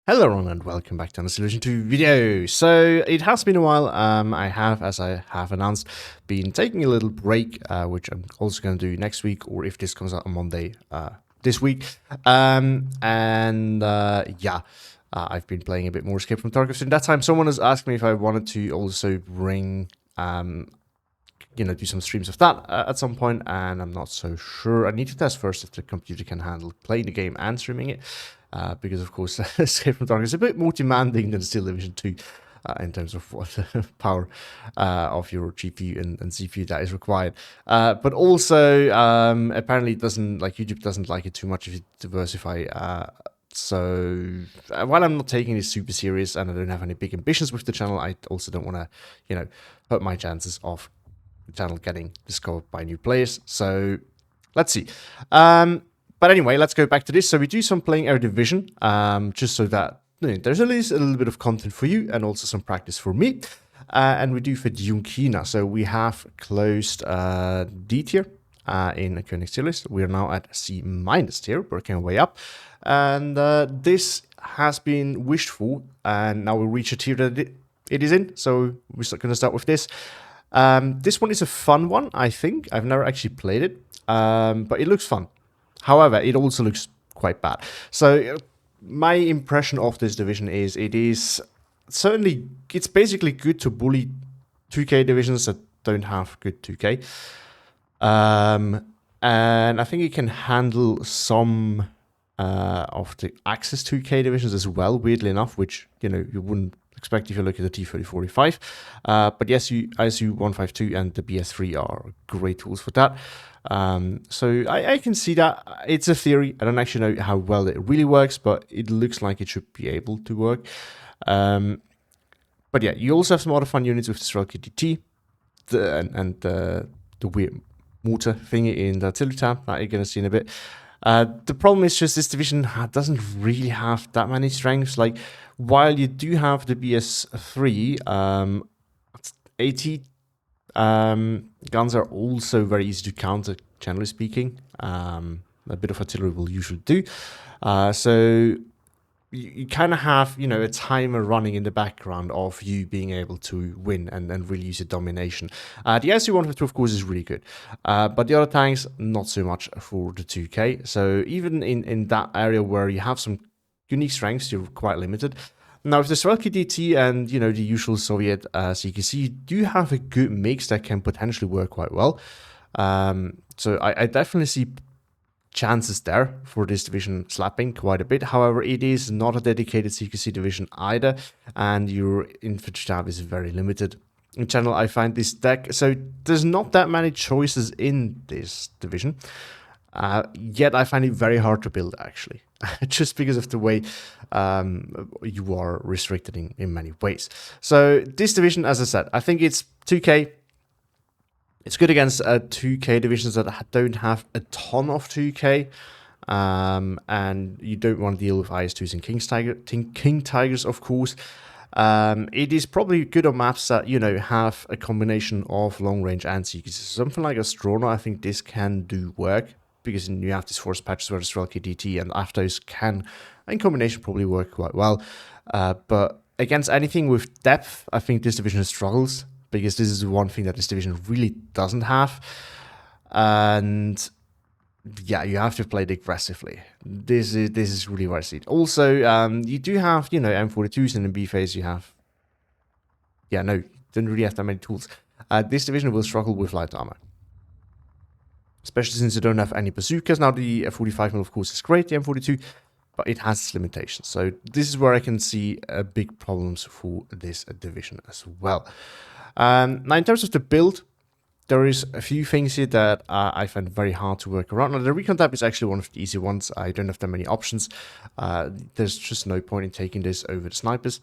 Hello everyone and welcome back to another Solution 2 video. So it has been a while. I have, as I have announced, been taking a little break, which I'm also going to do next week, or if this comes out on Monday, this week. I've been playing a bit more Escape from Tarkov. In that time, someone has asked me if I wanted to also bring, do some streams of that at some point, and I'm not so sure. I need to test first if the computer can handle playing the game and streaming it. Because of course, Escape from Tarkov is a bit more demanding than Steel Division 2 in terms of what power of your GPU and CPU that is required. But also, apparently, it doesn't YouTube doesn't like it too much if you diversify. While I'm not taking this super serious and I don't have any big ambitions with the channel, I also don't want to, hurt my chances of the channel getting discovered by new players. So let's see. But anyway, let's go back to this. So we do some playing Every Division, just so that there's at least a little bit of content for you and also some practice for me. And we do Fedyunkina. So we have closed D tier in a Koenig tier list. We are now at C- tier, working our way up. And this has been wished for, and now we reach a tier that it is in. So we're going to start with this. This one is a fun one, I think. I've never actually played it, but it looks fun. However, it also looks quite bad. So my impression of this division is it's basically good to bully 2K divisions that don't have good 2K. And I think it can handle some of the Access 2K divisions as well, weirdly enough, which you wouldn't expect if you look at the T3045. But yes, ISU 152 and the BS3 are great tools for that. So I can see that. It's a theory. I don't actually know how well it really works, but it looks like it should be able to work. But yeah, you also have some other fun units with the Strelka DT and the weird mortar thingy in the artillery tab that you're going to see in a bit. The problem is just this division doesn't really have that many strengths. Like, while you do have the BS3, 80 guns are also very easy to counter, generally speaking. A bit of artillery will usually do. So you kind of have, a timer running in the background of you being able to win and really use your domination. The SU-152, of course, is really good. But the other tanks, not so much for the 2K. So even in that area where you have some unique strengths, you're quite limited. Now, with the Strelka DT and, the usual Soviet CKC, you do have a good mix that can potentially work quite well. So I definitely see chances there for this division slapping quite a bit. However, it is not a dedicated CKC division either, and your infantry tab is very limited. In general, I find this deck, so there's not that many choices in this division, yet I find it very hard to build, actually, just because of the way you are restricted in many ways. So this division, as I said, I think it's 2K. It's good against 2K divisions that don't have a ton of 2K, and you don't want to deal with IS-2s and King Tigers, of course. It is probably good on maps that, have a combination of long range and CKC. Something like Astrono, I think this can do work, because you have these force patches where the Strelka DT and Aftos can, in combination, probably work quite well. But against anything with depth, I think this division struggles, because this is one thing that this division really doesn't have. And yeah, you have to play it aggressively. This is really where I see it. Also, you do have, M42s, and in B phase you have... Yeah, no, you don't really have that many tools. This division will struggle with light armor, especially since you don't have any bazookas. Now, the 45mm, of course, is great, the M42, but it has its limitations. So this is where I can see big problems for this division as well. Now, in terms of the build, there is a few things here that I find very hard to work around. Now, the recon tab is actually one of the easy ones. I don't have that many options. There's just no point in taking this over the snipers.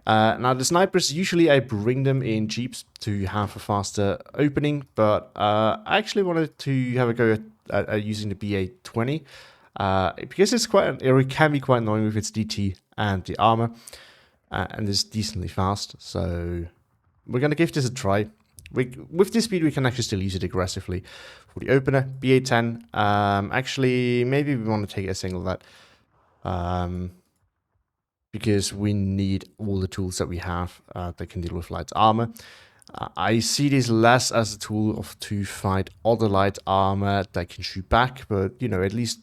Now, the snipers, usually I bring them in jeeps to have a faster opening, but I actually wanted to have a go at using the BA-20, because it can be quite annoying with its DT and the armor, and it's decently fast, so we're going to give this a try. With this speed, we can actually still use it aggressively. For the opener, BA-10, actually, maybe we want to take a single that. because we need all the tools that we have that can deal with light armor. I see this less as a tool to fight other light armor that can shoot back, but at least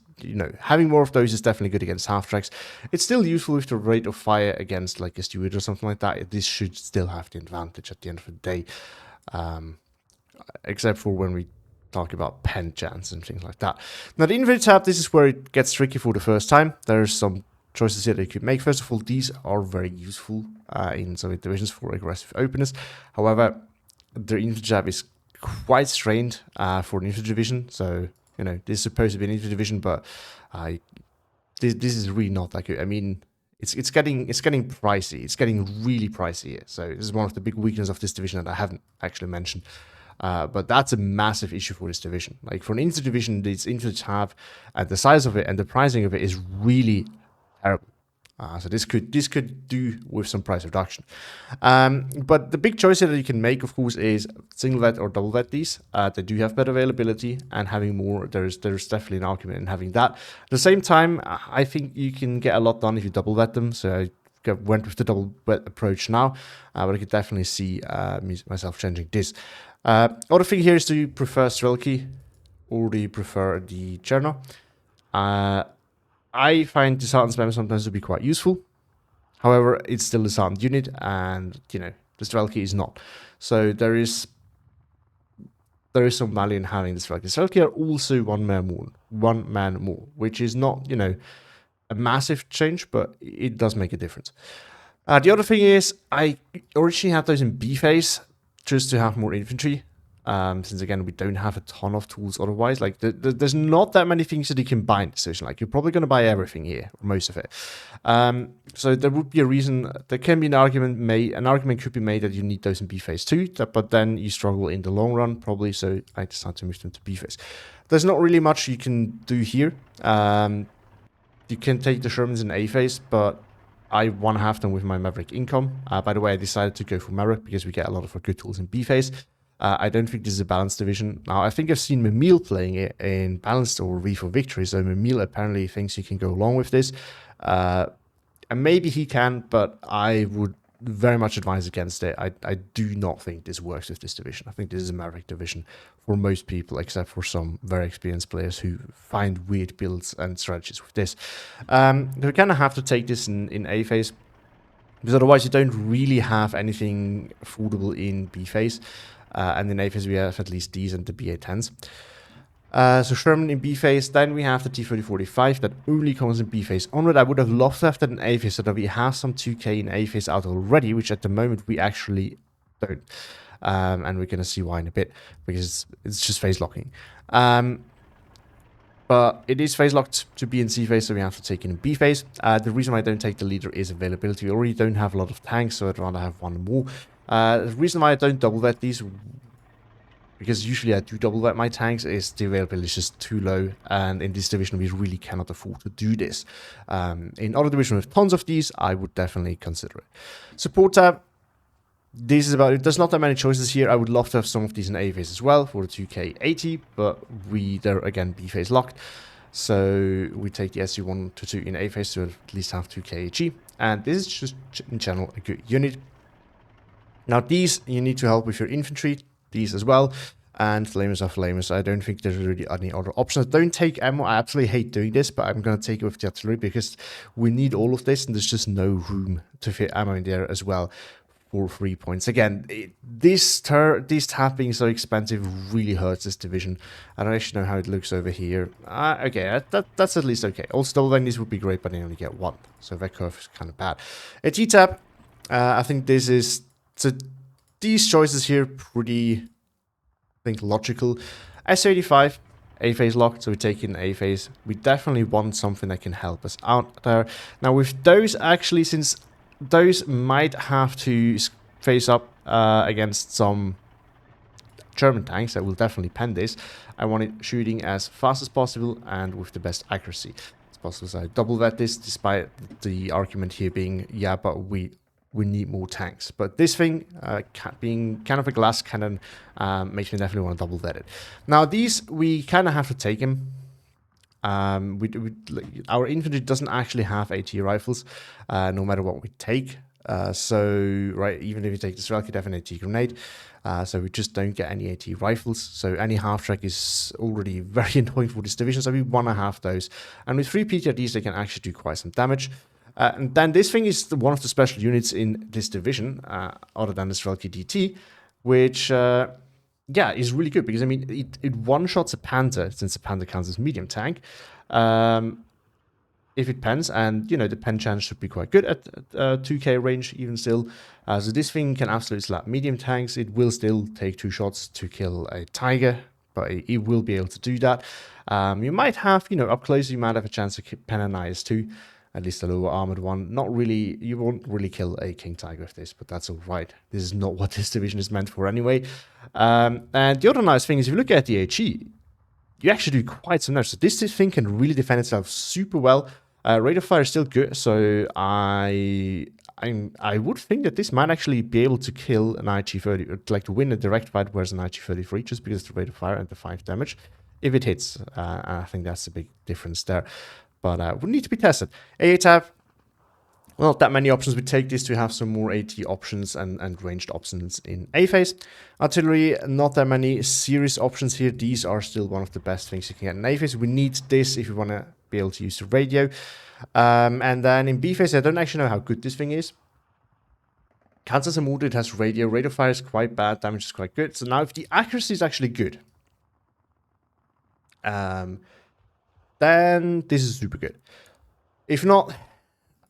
having more of those is definitely good against half tracks. It's still useful with the rate of fire against like a steward or something like that. This should still have the advantage at the end of the day, except for when we talk about pen chance and things like that. Now the infantry tab, this is where it gets tricky for the first time. There's some choices here that you could make. First of all, these are very useful in some divisions for aggressive openers. However, the infantry tab is quite strained for an infantry division. So, this is supposed to be an infantry division, but this is really not that good. I mean, it's getting pricey. It's getting really pricey here. So this is one of the big weaknesses of this division that I haven't actually mentioned. But that's a massive issue for this division. Like for an infantry division, this infantry tab and the size of it and the pricing of it is really terrible. So this could do with some price reduction. But the big choice here that you can make, of course, is single vet or double vet these. They do have better availability, and having more, there's definitely an argument in having that. At the same time, I think you can get a lot done if you double vet them. So I went with the double vet approach now, but I could definitely see myself changing this. Other thing here is, do you prefer Strelki or do you prefer the Cherno? I find disheartened spam sometimes to be quite useful. However, it's still a disheartened unit, and the Strelki is not. So there is some value in having the Strelki. Strelki are also one man more, which is not a massive change, but it does make a difference. The other thing is, I originally had those in B phase just to have more infantry. Since again we don't have a ton of tools otherwise, like there's not that many things that you can buy in this decision. Like you're probably going to buy everything here, or most of it. So there would be a reason. There can be an argument could be made that you need those in B phase too, but then you struggle in the long run probably. So I decided to move them to B phase. There's not really much you can do here. You can take the Shermans in A phase, but I want to have them with my Maverick income. By the way, I decided to go for Maverick because we get a lot of good tools in B phase. I don't think this is a balanced division. Now, I think I've seen Memil playing it in balanced or V for victory, so Memil apparently thinks he can go along with this. And maybe he can, but I would very much advise against it. I do not think this works with this division. I think this is a Maverick division for most people, except for some very experienced players who find weird builds and strategies with this. We kind of have to take this in A phase, because otherwise you don't really have anything affordable in B phase. And in A phase we have at least these and the BA-10s. So Sherman in B phase, then we have the T-3045 that only comes in B phase onward. I would have loved to have that in A phase so that we have some 2K in A phase out already, which at the moment we actually don't. And we're going to see why in a bit, because it's just phase locking. But it is phase locked to B and C phase, so we have to take it in B phase. The reason why I don't take the leader is availability. We already don't have a lot of tanks, so I'd rather have one more. The reason why I don't double vet these, because usually I do double vet my tanks, is the availability is just too low, and in this division we really cannot afford to do this. In other divisions with tons of these, I would definitely consider it. Support tab, this is about it. There's not that many choices here. I would love to have some of these in A phase as well for the 2K80, but they're again B phase locked. So we take the SU1 to 2 in A phase to at least have 2K and this is just in general a good unit. Now these, you need to help with your infantry, these as well, and flamers are flamers. I don't think there's really any other options. Don't take ammo. I absolutely hate doing this, but I'm going to take it with the artillery because we need all of this, and there's just no room to fit ammo in there as well for 3 points. Again, this tab being so expensive really hurts this division. I don't actually know how it looks over here. Okay, that's at least okay. Also, double vending would be great, but I only get one, so that curve is kind of bad. A T-tab, I think this is... So these choices here pretty, I think, logical. S85, A phase locked, so we take in A phase. We definitely want something that can help us out there. Now with those, actually, since those might have to face up against some German tanks, I will definitely pen this. I want it shooting as fast as possible and with the best accuracy as possible. So I double vet this, despite the argument here being, yeah, but we need more tanks. But this thing, being kind of a glass cannon, makes me definitely want to double vet it. Now these, we kind of have to take him. Our infantry doesn't actually have AT rifles, no matter what we take. Right, even if you take the Strelka, have an AT grenade. So we just don't get any AT rifles. So any half track is already very annoying for this division. So we want to have those. And with 3 PTRDs, they can actually do quite some damage. And then this thing is one of the special units in this division, other than the Strelka DT, which, is really good because, I mean, it one-shots a Panther, since the Panther counts as medium tank. If it pens, and the pen chance should be quite good at 2k range even still. So this thing can absolutely slap medium tanks. It will still take 2 shots to kill a tiger, but it will be able to do that. You might have, up close, you might have a chance to pen an IS-2, at least a lower armored one. Not really, you won't really kill a king tiger with this, but that's all right. This is not what this division is meant for anyway. And the other nice thing is, if you look at the HE, you actually do quite some damage. So this thing can really defend itself super well. Rate of fire is still good, so I would think that this might actually be able to kill an IG-30, like to win a direct fight, whereas an IG-33, just because of the rate of fire and the 5 damage, if it hits. I think that's a big difference there, but would need to be tested. AA tab, well, not that many options. We take this to have some more AT options and ranged options in A phase. Artillery, not that many serious options here. These are still one of the best things you can get in A phase. We need this if we want to be able to use the radio. And then in B phase, I don't actually know how good this thing is. Kansas and Mood, it has radio. Radio fire is quite bad. Damage is quite good. So now if the accuracy is actually good, then this is super good. If not,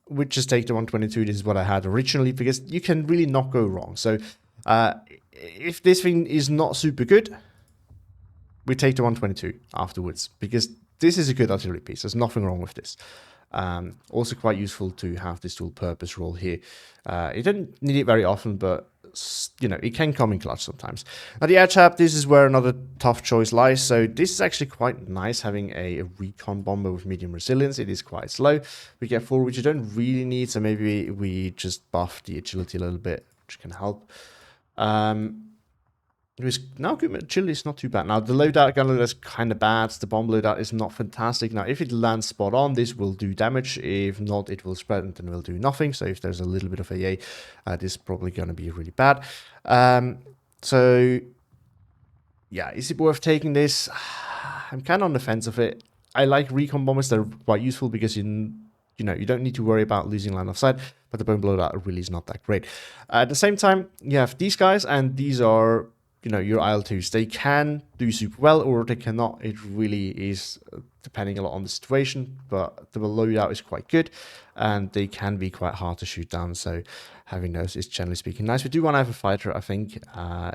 we just take the 122. This is what I had originally, because you can really not go wrong. So if this thing is not super good, we take the 122 afterwards, because this is a good artillery piece. There's nothing wrong with this. Also quite useful to have this dual purpose role here. You don't need it very often, but it can come in clutch sometimes. Now the air tab, this is where another tough choice lies. So this is actually quite nice, having a recon bomber with medium resilience. It is quite slow. We get 4, which you don't really need, so maybe we just buff the agility a little bit, which can help. It was now good. Agility is not too bad. Now the loadout gun loadout is kind of bad. The bomb loadout is not fantastic. Now if it lands spot on, this will do damage. If not, it will spread and then will do nothing. So if there's a little bit of AA, this is probably going to be really bad. So yeah, is it worth taking this? I'm kind of on the fence of it. I like recon bombers. They're quite useful because you don't need to worry about losing line of sight, but the bomb loadout really is not that great. At the same time, you have these guys, and these are your IL-2s. They can do super well, or they cannot. It really is depending a lot on the situation, but the loadout is quite good, and they can be quite hard to shoot down, so having those is generally speaking nice. We do want to have a fighter, I think.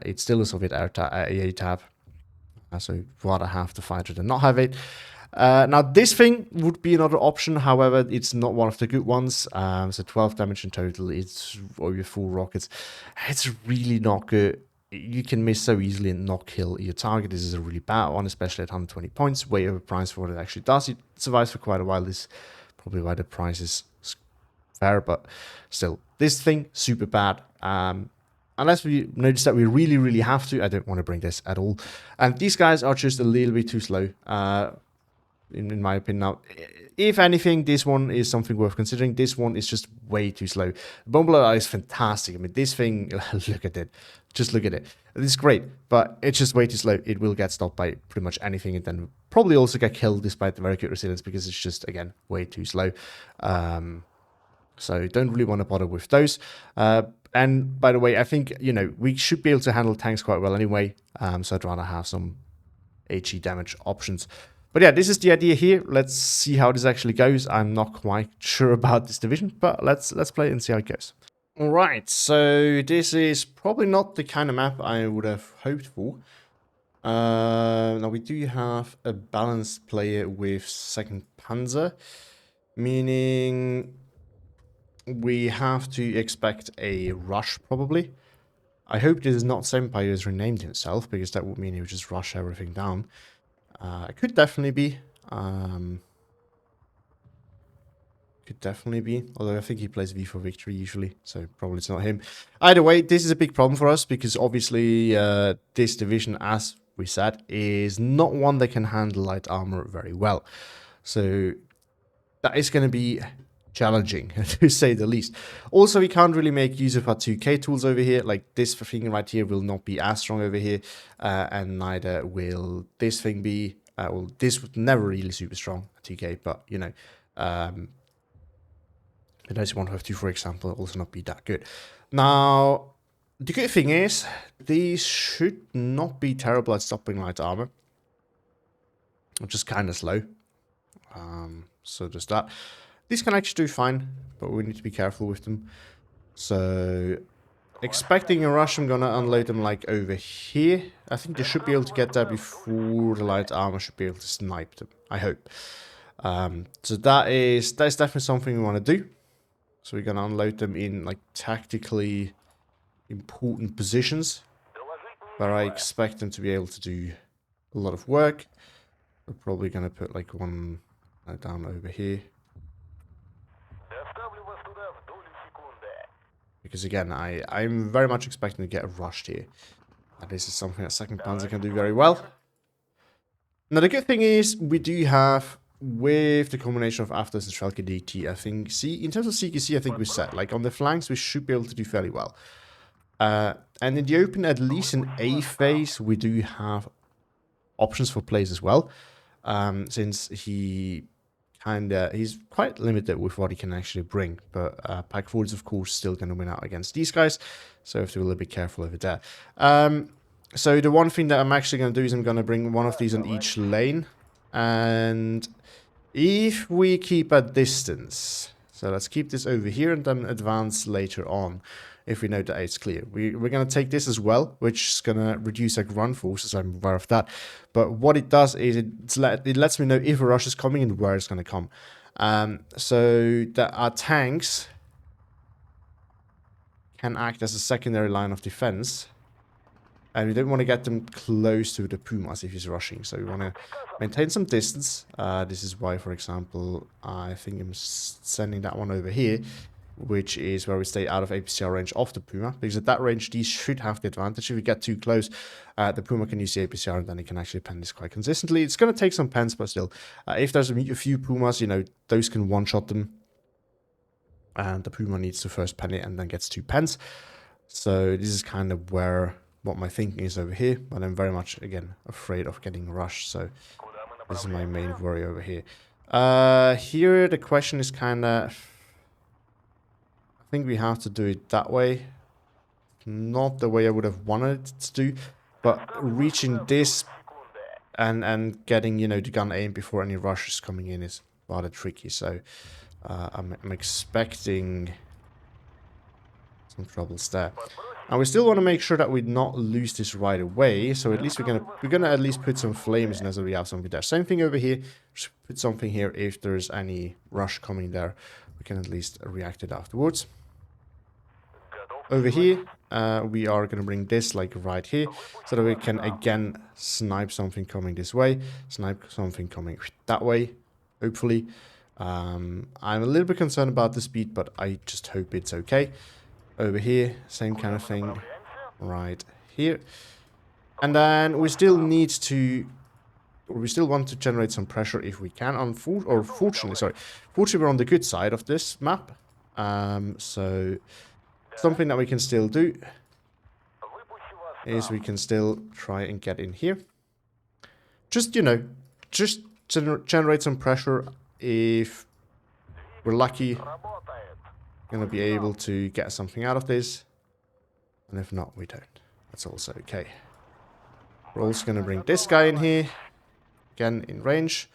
It's still a Soviet AA tab, so rather have the fighter than not have it. Now this thing would be another option, however, it's not one of the good ones. So 12 damage in total, it's over 4 rockets. It's really not good. You can miss so easily and not kill your target. This is a really bad one, especially at 120 points, way overpriced for what it actually does. It survives for quite a while. This is probably why the price is fair, but still, this thing, super bad. Unless we notice that we really, really have to, I don't want to bring this at all. And these guys are just a little bit too slow, in my opinion. Now, if anything, this one is something worth considering. This one is just way too slow. Bomber is fantastic. I mean, this thing, look at it. Just look at it. It's great, but it's just way too slow. It will get stopped by pretty much anything, and then probably also get killed despite the very good resilience, because it's just, again, way too slow. So don't really want to bother with those. And by the way, I think, we should be able to handle tanks quite well anyway. So I'd rather have some HE damage options. But yeah, this is the idea here. Let's see how this actually goes. I'm not quite sure about this division, but let's play it and see how it goes. All right, so this is probably not the kind of map I would have hoped for. Now we do have a balanced player with 2nd Panzer, meaning we have to expect a rush probably. I hope this is not Senpai has renamed himself, because that would mean he would just rush everything down. It could definitely be. Could definitely be. Although I think he plays V for Victory usually, so probably it's not him. Either way, this is a big problem for us, because obviously this division, as we said, is not one that can handle light armor very well. So that is going to be challenging, to say the least. Also, we can't really make use of our 2K tools over here. Like, this thing right here will not be as strong over here, and neither will this thing be. Well, this was never really super strong, 2K, but, you know, the Dice 152, for example, also not be that good. Now, the good thing is, these should not be terrible at stopping light armor, which is kind of slow. So there's that. These can actually do fine, but we need to be careful with them. So, expecting a rush, I'm gonna unload them like over here. I think they should be able to get there before the light armor should be able to snipe them. I hope. So that's definitely something we want to do. So we're gonna unload them in like tactically important positions, where I expect them to be able to do a lot of work. We're probably gonna put like one down over here. Because again, I'm very much expecting to get rushed here. And this is something that second Panzer can do very well. Now the good thing is, we do have, with the combination of Afters and Schalke DT, I think, in terms of CQC, I think we're set. Like on the flanks, we should be able to do fairly well. And in the open, at least in A phase, we do have options for plays as well. Since he's quite limited with what he can actually bring, but Pack Forward is of course still going to win out against these guys, so I have to be a little bit careful over there. So the one thing that I'm actually going to do is I'm going to bring one of these on each lane, and if we keep a distance, so let's keep this over here and then advance later on if we know that it's clear. We're going to take this as well, which is going to reduce like run forces, I'm aware of that. But what it does is it lets me know if a rush is coming and where it's going to come. So that our tanks can act as a secondary line of defense. And we don't want to get them close to the Pumas if he's rushing. So we want to maintain some distance. This is why, for example, I think I'm sending that one over here, which is where we stay out of APCR range of the Puma, because at that range these should have the advantage. If we get too close, the Puma can use the APCR and then he can actually pen this quite consistently. It's going to take some pens, but still, if there's a few Pumas, you know, those can one-shot them, and the Puma needs to first pen it and then gets 2 pens. So this is kind of where what my thinking is over here, but I'm very much, again, afraid of getting rushed, so this is my main worry over here. Here the question is kind of, I think we have to do it that way. Not the way I would have wanted it to do, but reaching this and getting, you know, the gun aimed before any rush is coming in is rather tricky. So I'm expecting some troubles there. And we still want to make sure that we not lose this right away. So at least we're gonna at least put some flames in as we have something there. Same thing over here. Just put something here if there's any rush coming there. We can at least react it afterwards. Over here, we are going to bring this like right here, so that we can again snipe something coming this way, snipe something coming that way, hopefully. I'm a little bit concerned about the speed, but I just hope it's okay. Over here, same kind of thing, right here. And then we still need to, we still want to generate some pressure if we can. Fortunately, we're on the good side of this map. So something that we can still do is we can still try and get in here. Just, you know, just generate some pressure. If we're lucky, we're going to be able to get something out of this. And if not, we don't. That's also okay. We're also going to bring this guy in here. Again, in range.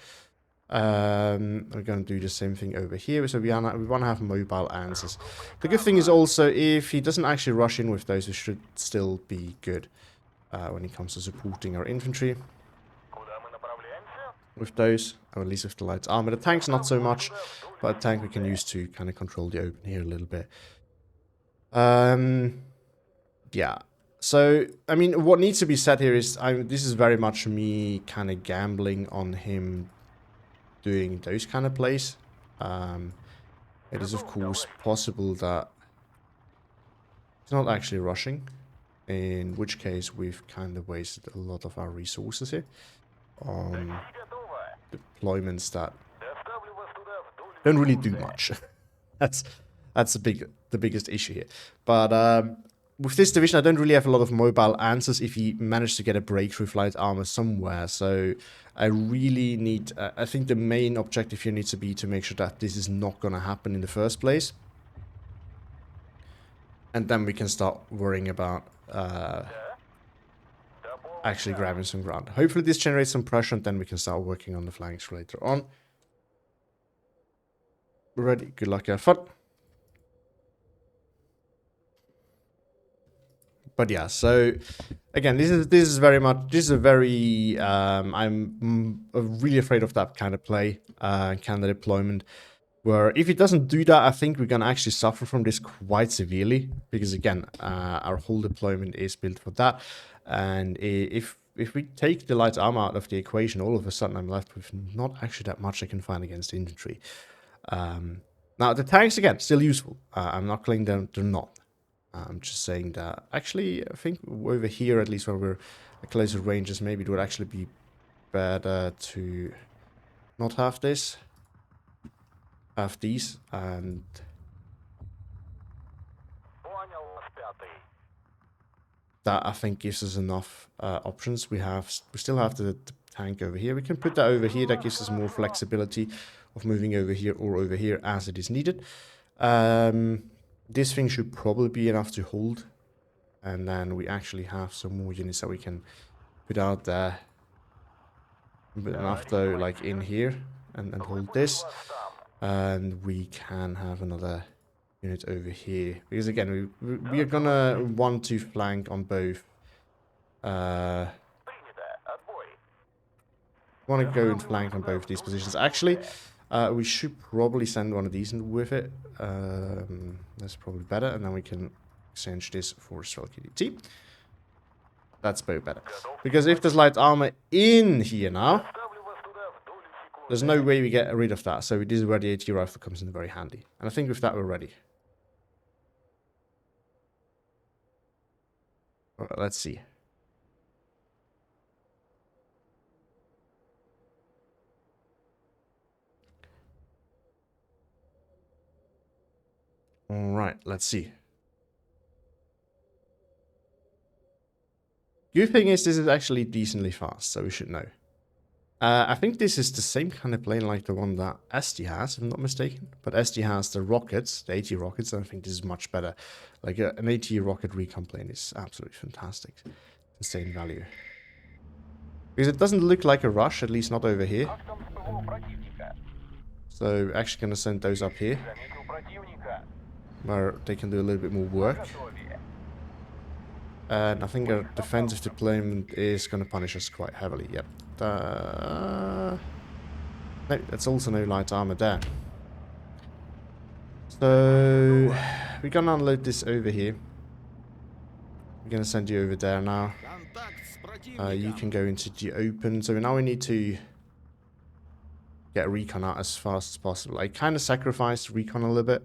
We're going to do the same thing over here. So we want to have mobile answers. The good thing is also, if he doesn't actually rush in with those, we should still be good when it comes to supporting our infantry with those, or at least with the light armor. The tanks not so much, but a tank we can use to kind of control the open here a little bit. Yeah. So, I mean, what needs to be said here is, this is very much me kind of gambling on him doing those kind of plays. It is of course possible that he's not actually rushing, in which case we've kind of wasted a lot of our resources here on deployments that don't really do much. that's the biggest issue here. But with this division, I don't really have a lot of mobile answers if he managed to get a breakthrough flight armor somewhere. So I really need, I think the main objective here needs to be to make sure that this is not going to happen in the first place. And then we can start worrying about actually grabbing some ground. Hopefully this generates some pressure and then we can start working on the flanks later on. Ready, good luck, have fun. But yeah, so again, this is very much, this is a very I'm really afraid of that kind of play, kind of deployment, where if it doesn't do that, I think we're gonna actually suffer from this quite severely, because again, our whole deployment is built for that, and if we take the light armor out of the equation, all of a sudden I'm left with not actually that much I can find against infantry. Now the tanks, again, still useful. I'm not claiming they're not. I'm just saying that actually I think over here, at least when we're at closer ranges, maybe it would actually be better to not have this, have these, and that I think gives us enough options. We still have the tank over here. We can put that over here. That gives us more flexibility of moving over here or over here as it is needed. This thing should probably be enough to hold. And then we actually have some more units that we can put out there. But enough though, like in here, and hold this. And we can have another unit over here. Because again, we are gonna want to flank on both. Want to go and flank on both these positions. Actually, we should probably send one of these in with it. That's probably better. And then we can exchange this for Strelky DT. That's both better. Because if there's light armor in here now, there's no way we get rid of that. So this is where the AT rifle comes in very handy. And I think with that we're ready. Alright, let's see. Alright, let's see. Good thing is this is actually decently fast, so we should know. I think this is the same kind of plane like the one that SD has, if I'm not mistaken. But SD has the rockets, the AT rockets, and I think this is much better. Like an AT rocket recon plane is absolutely fantastic. Insane value. Because it doesn't look like a rush, at least not over here. So actually gonna send those up here, where they can do a little bit more work. And I think our defensive deployment is going to punish us quite heavily. Yep. No, that's also no light armor there. So we're going to unload this over here. We're going to send you over there now. You can go into the open. So now we need to get recon out as fast as possible. I kind of sacrificed recon a little bit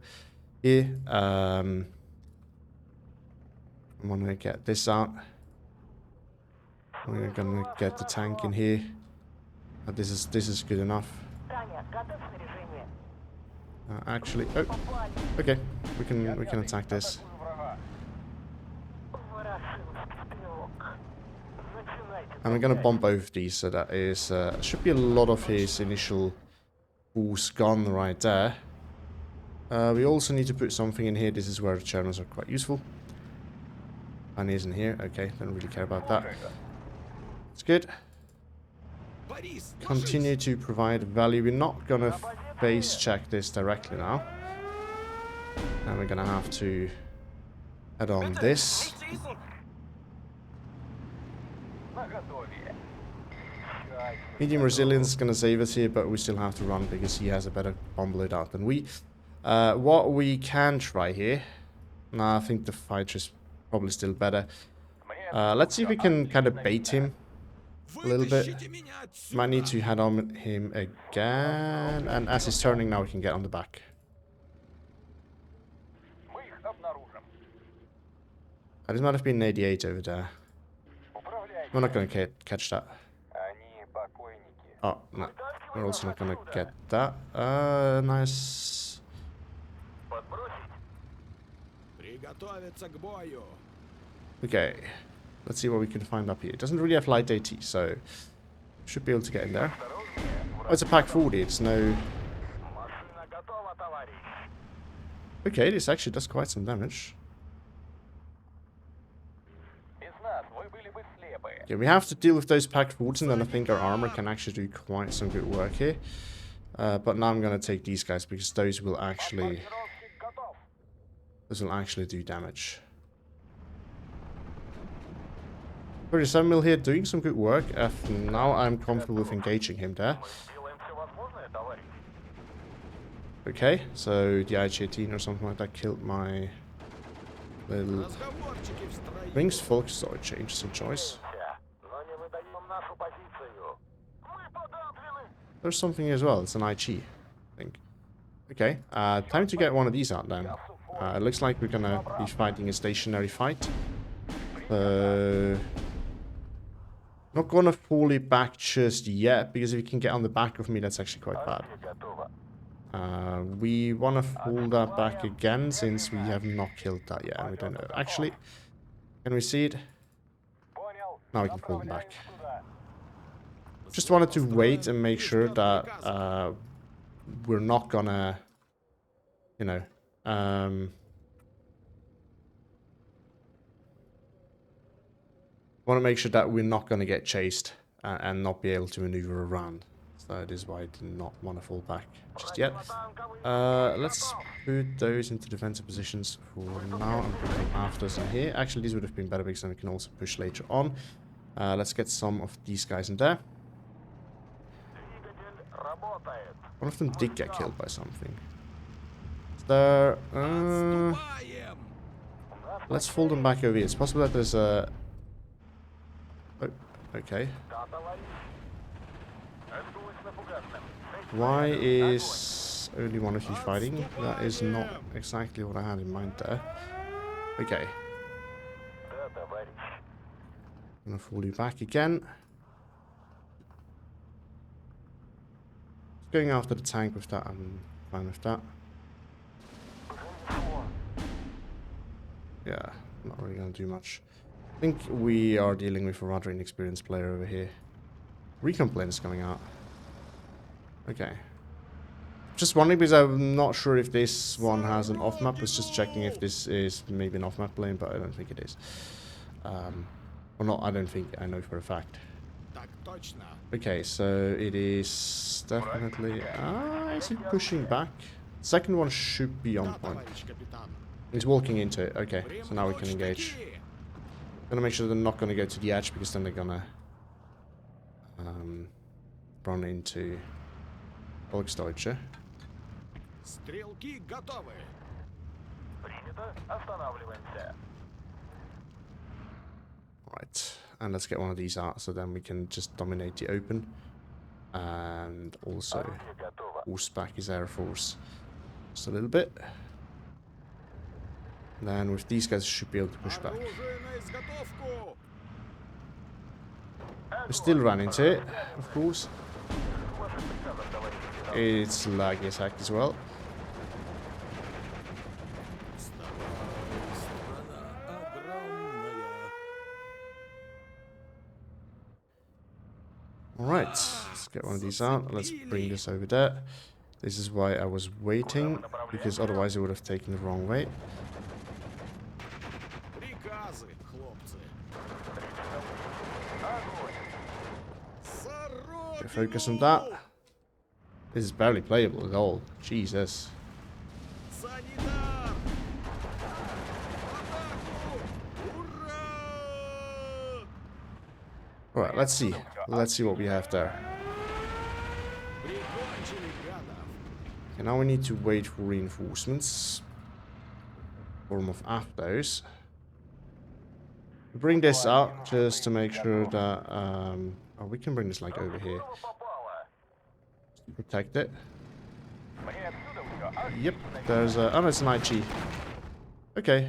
here. I'm gonna get this out. We're gonna get the tank in here. This is good enough. Actually, oh, okay, we can attack this. And we're gonna bomb both these, so that is should be a lot of his initial boost gone right there. We also need to put something in here. This is where the channels are quite useful. And isn't here. Okay, don't really care about that. It's good. Continue to provide value. We're not gonna base check this directly now. And we're gonna have to add on this. Medium resilience is gonna save us here, but we still have to run because he has a better bomb loadout than we. What we can try here. Nah, I think the fighter is probably still better. Let's see if we can kind of bait him a little bit. Might need to head on him again. And as he's turning now, we can get on the back. This might have been an 88 over there. We're not going to catch that. Oh, no. We're also not gonna get that. Nice. Okay. Let's see what we can find up here. It doesn't really have light AT, so should be able to get in there. Oh, it's a pack 40. It's no... Okay, this actually does quite some damage. Yeah, we have to deal with those pack 40s, and then I think our armor can actually do quite some good work here. But now I'm gonna take these guys because those will actually do damage. 37 mil here doing some good work. Now I'm comfortable with engaging him there. Okay, so the IG-18 or something like that killed my little Wings Volksdeutsch changed some choice. There's something as well. It's an IG, I think. Okay, time to get one of these out then. It looks like we're gonna be fighting a stationary fight. Not gonna fall it back just yet, because if you can get on the back of me, that's actually quite bad. We want to fall that back again, since we have not killed that yet, and we don't know. Actually, can we see it? Now we can pull them back. Just wanted to wait and make sure that we're not gonna, you know, want to make sure that we're not going to get chased and not be able to maneuver around. So that is why I did not want to fall back just yet. Let's put those into defensive positions for now and put them after us in here. Actually, these would have been better because then we can also push later on. Let's get some of these guys in there. One of them did get killed by something. Is there... let's fold them back over here. It's possible that there's a... Oh, okay. Why is only one of you fighting? That is not exactly what I had in mind there. Okay. I'm gonna fall you back again. Going after the tank with that, I'm fine with that. Yeah, not really gonna do much. I think we are dealing with a rather inexperienced player over here. Recon plane is coming out. Okay. Just wondering because I'm not sure if this one has an off-map. I was just checking if this is maybe an off-map plane, but I don't think it is. Well, not, I don't think, I know for a fact. Okay, so it is definitely... is it pushing back? Second one should be on point. He's walking into it. Okay, so now we can engage. Gonna make sure they're not gonna go to the edge, because then they're gonna run into Volksdeutsche. Right, and let's get one of these out, so then we can just dominate the open. And also boost back his air force just a little bit. Then with these guys, should be able to push back. We still run into it, of course. It's laggy as heck as well. Alright, let's get one of these out. Let's bring this over there. This is why I was waiting, because otherwise it would have taken the wrong way. Okay, focus on that. This is barely playable at all. Jesus. Alright, let's see. Let's see what we have there. Okay, now we need to wait for reinforcements. Form of Aftos. Bring this out just to make sure that oh, we can bring this like over here. Protect it. Yep, there's a... Oh no, it's an IG. Okay.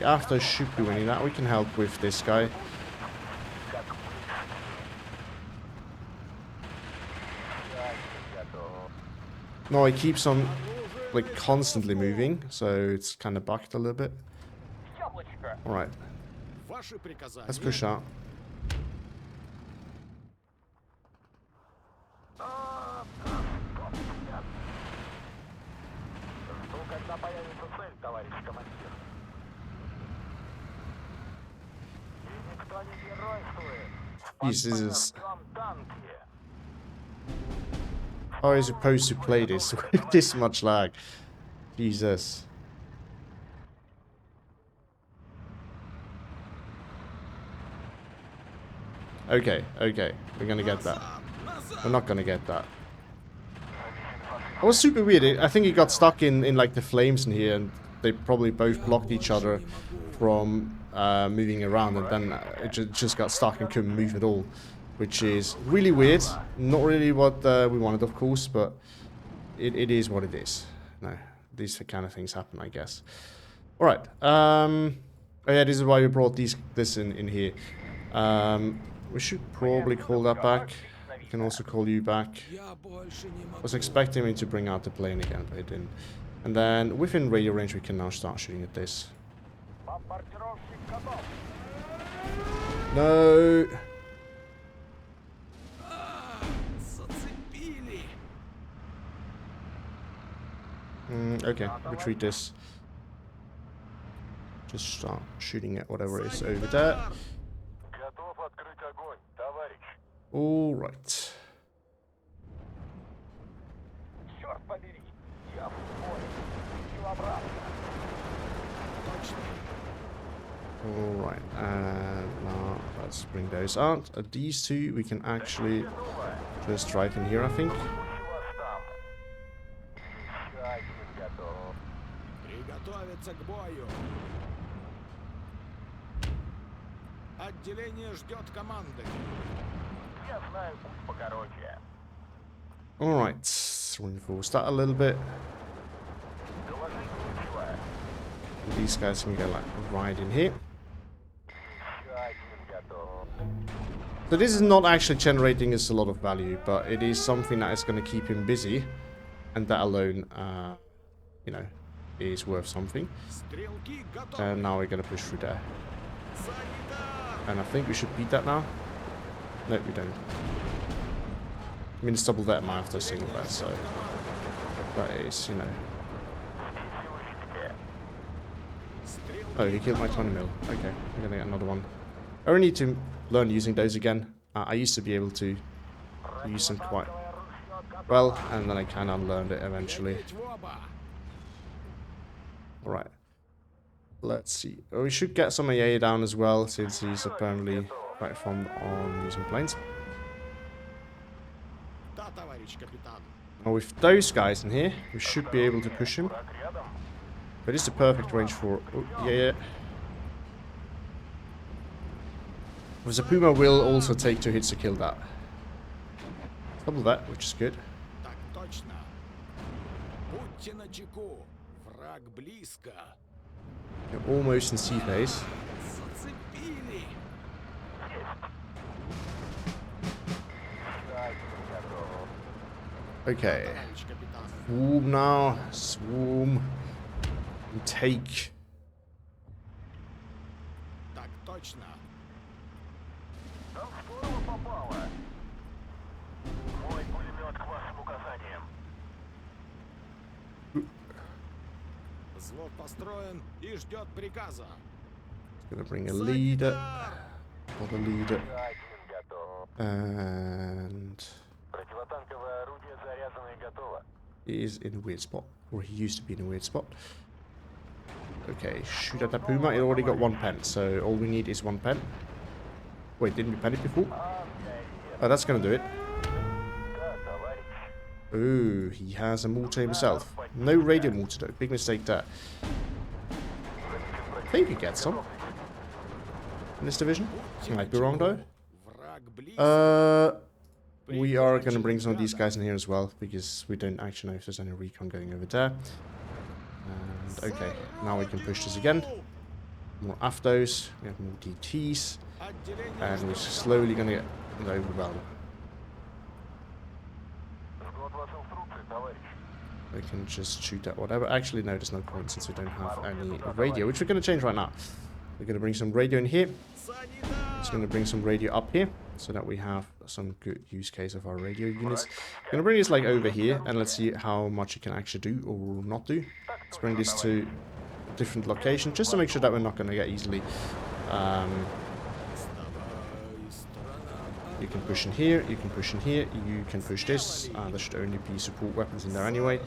after should be winning that. We can help with this guy. No, he keeps on, like, constantly moving, so it's kind of bugged a little bit. Alright. Let's push out. Jesus. How are you supposed to play this with this much lag? Jesus. Okay, okay. We're gonna get that. We're not gonna get that. It was super weird. I think he got stuck in like the flames in here, and they probably both blocked each other from moving around, and then it just got stuck and couldn't move at all, which is really weird. Not really what we wanted, of course, but it is what it is. No, these kind of things happen, I guess. All right. Oh yeah, this is why we brought this in here. We should probably call that back. We can also call you back. I was expecting me to bring out the plane again, but it didn't. And then within radio range, we can now start shooting at this. No. Okay, retreat this. Just start shooting at whatever is over there. Alright. Alright, and now let's bring those out. These two we can actually just drive in here, I think. Alright, reinforce that a little bit. These guys can go like right in here. So this is not actually generating us a lot of value, but it is something that is going to keep him busy, and that alone, you know, is worth something. And now we're going to push through there. And I think we should beat that now. No, we don't. I mean, it's double that amount after a single bet, so that is, you know. Oh, he killed my 20 mil. Okay, I'm gonna get another one. I only need to learn using those again. I used to be able to use them quite well, and then I kind of learned it eventually. Alright. Let's see. Oh, we should get some AA down as well, since he's apparently quite fond on using planes. Now with those guys in here, we should be able to push him. But it's the perfect range for... Oh, yeah. The Puma will also take 2 hits to kill that. Double that, which is good. You're almost in sea phase. Okay. Swoom now. Swoom. And take. Gonna bring a leader. Another leader. And he is in a weird spot. Or he used to be in a weird spot. Okay, shoot at that Puma. It already got 1 pen, so all we need is 1 pen. Wait, didn't we pen it before? Oh, that's gonna do it. Ooh, he has a mortar himself. No radio mortar though. Big mistake there. I think he gets some in this division. Might be wrong though. We are gonna bring some of these guys in here as well, because we don't actually know if there's any recon going over there. And okay, now we can push this again. more AFTOs, we have more DTs, and we're slowly gonna get overwhelmed. We can just shoot at whatever. Actually, no, there's no point since we don't have any radio, which we're gonna change right now. We're gonna bring some radio in here. Just gonna bring some radio up here so that we have some good use case of our radio units. I'm gonna bring this like over here and let's see how much it can actually do or not do. Let's bring this to a different location just to make sure that we're not gonna get easily. You can push in here, you can push in here, you can push this. There should only be support weapons in there anyway.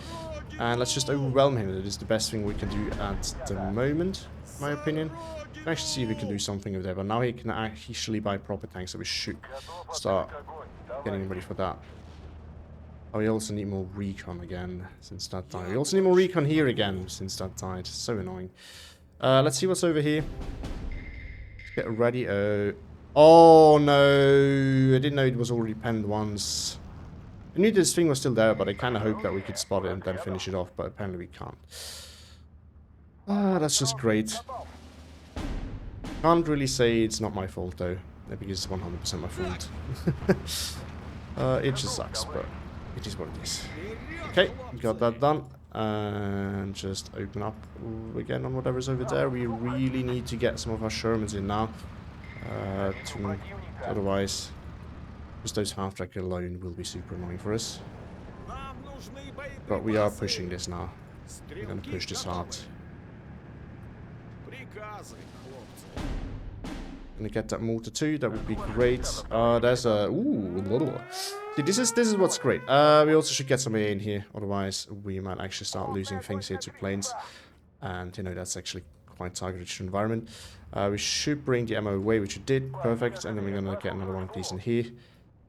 And let's just overwhelm him. That is the best thing we can do at the moment, in my opinion. We can actually see if we can do something with that. But now he can actually buy proper tanks, so we should start getting ready for that. Oh, we also need more recon again since that died. We also need more recon here again since that died. So annoying. Let's see what's over here. Let's get ready. Oh no, I didn't know it was already penned once. I knew this thing was still there, but I kind of hoped that we could spot it and then finish it off, but apparently we can't. That's just great. Can't really say it's not my fault though, because it's 100% my fault. It just sucks, but it is what it is. Okay, got that done. And just open up again on whatever's over there. We really need to get some of our Shermans in now. Otherwise, just those half-track alone will be super annoying for us. But we are pushing this now. We're gonna push this hard. Gonna get that mortar too. That would be great. There's a see, this is what's great. We also should get some AA in here. Otherwise, we might actually start losing things here to planes. And you know that's actually quite target-rich environment. We should bring the ammo away, which we did. Perfect. And then we're gonna get another one of these in here.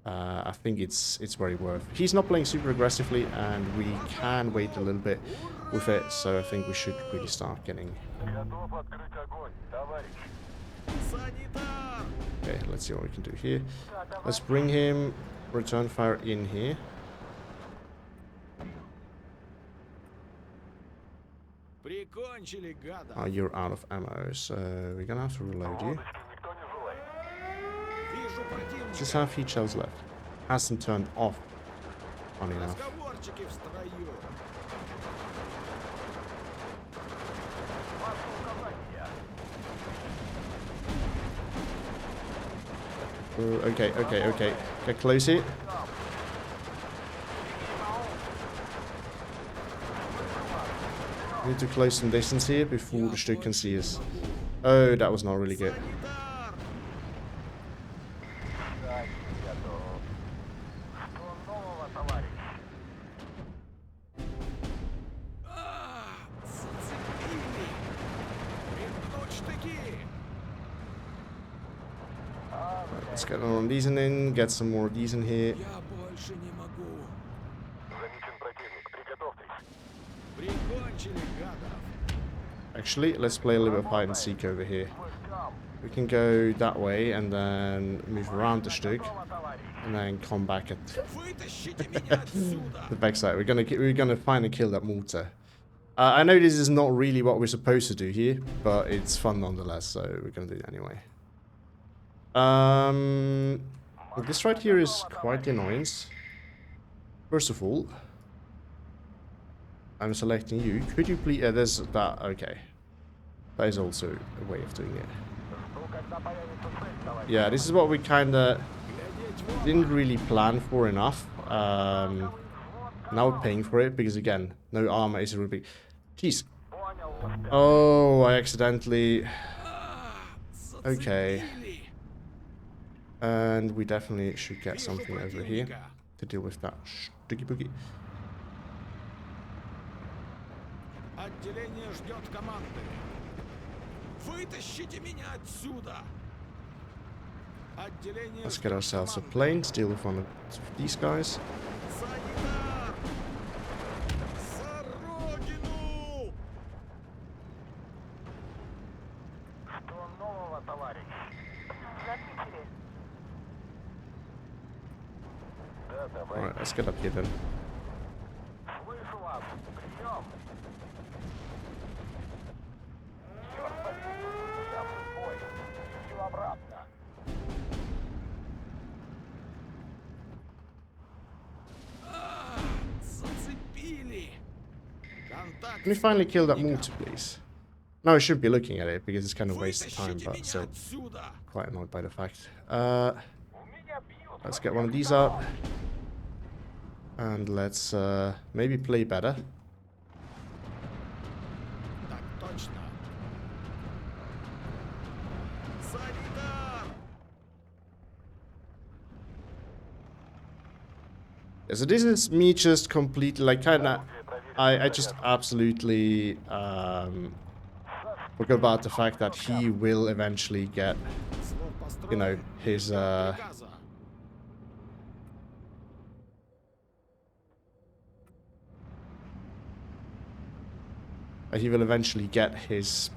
I think it's very worth. He's not playing super aggressively, and we can wait a little bit with it. So I think we should really start getting. Okay, let's see what we can do here. Let's bring him return fire in here. Oh, you're out of ammo, so we're gonna have to reload you. Just have heat shells left. Hasn't turned off. Funny enough. Okay. Get close here. We need to close some distance here before the Stück can see us. Oh, that was not really good. Let's get on these in, get some more of these in here. Actually, let's play a little bit of hide and seek over here. We can go that way and then move around the Stück and then come back at the backside. We're gonna finally kill that mortar. I know this is not really what we're supposed to do here, but it's fun nonetheless, so we're gonna do it anyway. This right here is quite the annoyance. First of all, I'm selecting you. Could you please... there's that... Okay. That is also a way of doing it. Yeah, this is what we kind of didn't really plan for enough. Now we're paying for it because, again, no armor is really big. Jeez. Oh, I accidentally... Okay. And we definitely should get something over here to deal with that Stücky boogie. Let's get ourselves a plane to deal with one of these guys. Alright, let's get up here then. Can you finally kill that mortar, please? No, I should be looking at it because it's kind of a waste of time, but so quite annoyed by the fact. Let's get one of these up. And let's maybe play better. Yeah, so this is me just completely, like, kinda... I just absolutely forgot about the fact that he will eventually get, you know, his he will eventually get his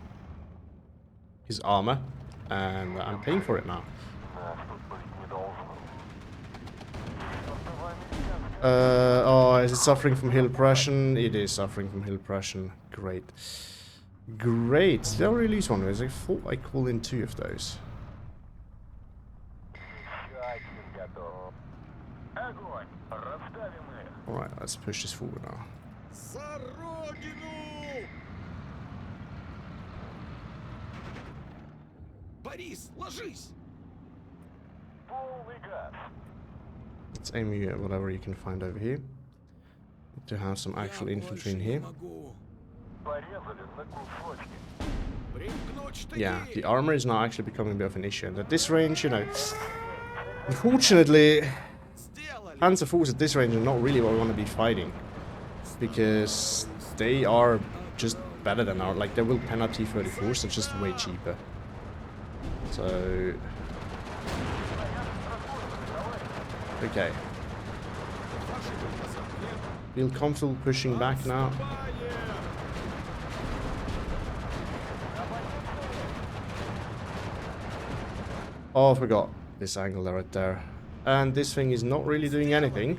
armor, and I'm paying for it now. Oh, is it suffering from hill oppression? It is suffering from hill oppression. Great. Great. Did I release one of those? I thought I called in 2 of those. Alright, let's push this forward now. Let's aim you at whatever you can find over here. To have some actual infantry in here. Yeah, the armor is now actually becoming a bit of an issue. And at this range, you know, unfortunately, Panzer force at this range are not really what we want to be fighting. Because they are just better than our, like, they will penalty 34, so it's just way cheaper. So... Okay. Feel comfortable pushing back now. Oh, I forgot this angle right there. And this thing is not really doing anything.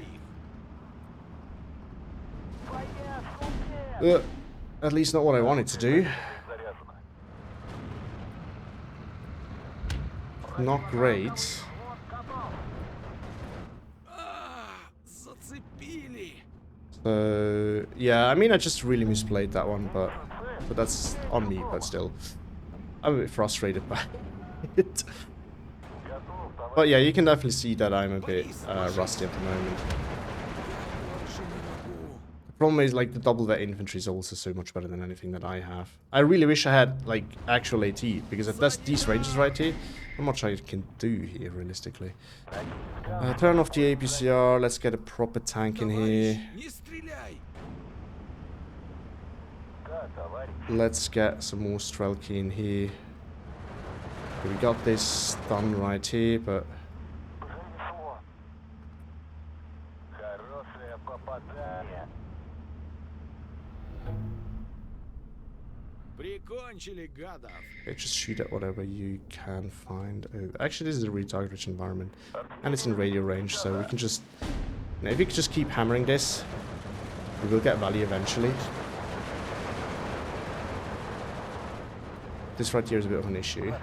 At least not what I wanted to do. Not great. So, yeah, I mean, I just really misplayed that one, but that's on me, but still. I'm a bit frustrated by it. But yeah, you can definitely see that I'm a bit rusty at the moment. The problem is, like, the double vet infantry is also so much better than anything that I have. I really wish I had, like, actual AT, because if that's these ranges right here, how much I can do here, realistically. Turn off the APCR, let's get a proper tank in here. Let's get some more Strelki in here. Okay, we got this done right here, but... Okay, just shoot at whatever you can find. Oh, actually, this is a retarget-rich environment, and it's in radio range, so we can just... You know, if we could just keep hammering this, we will get value eventually. This right here is a bit of an issue.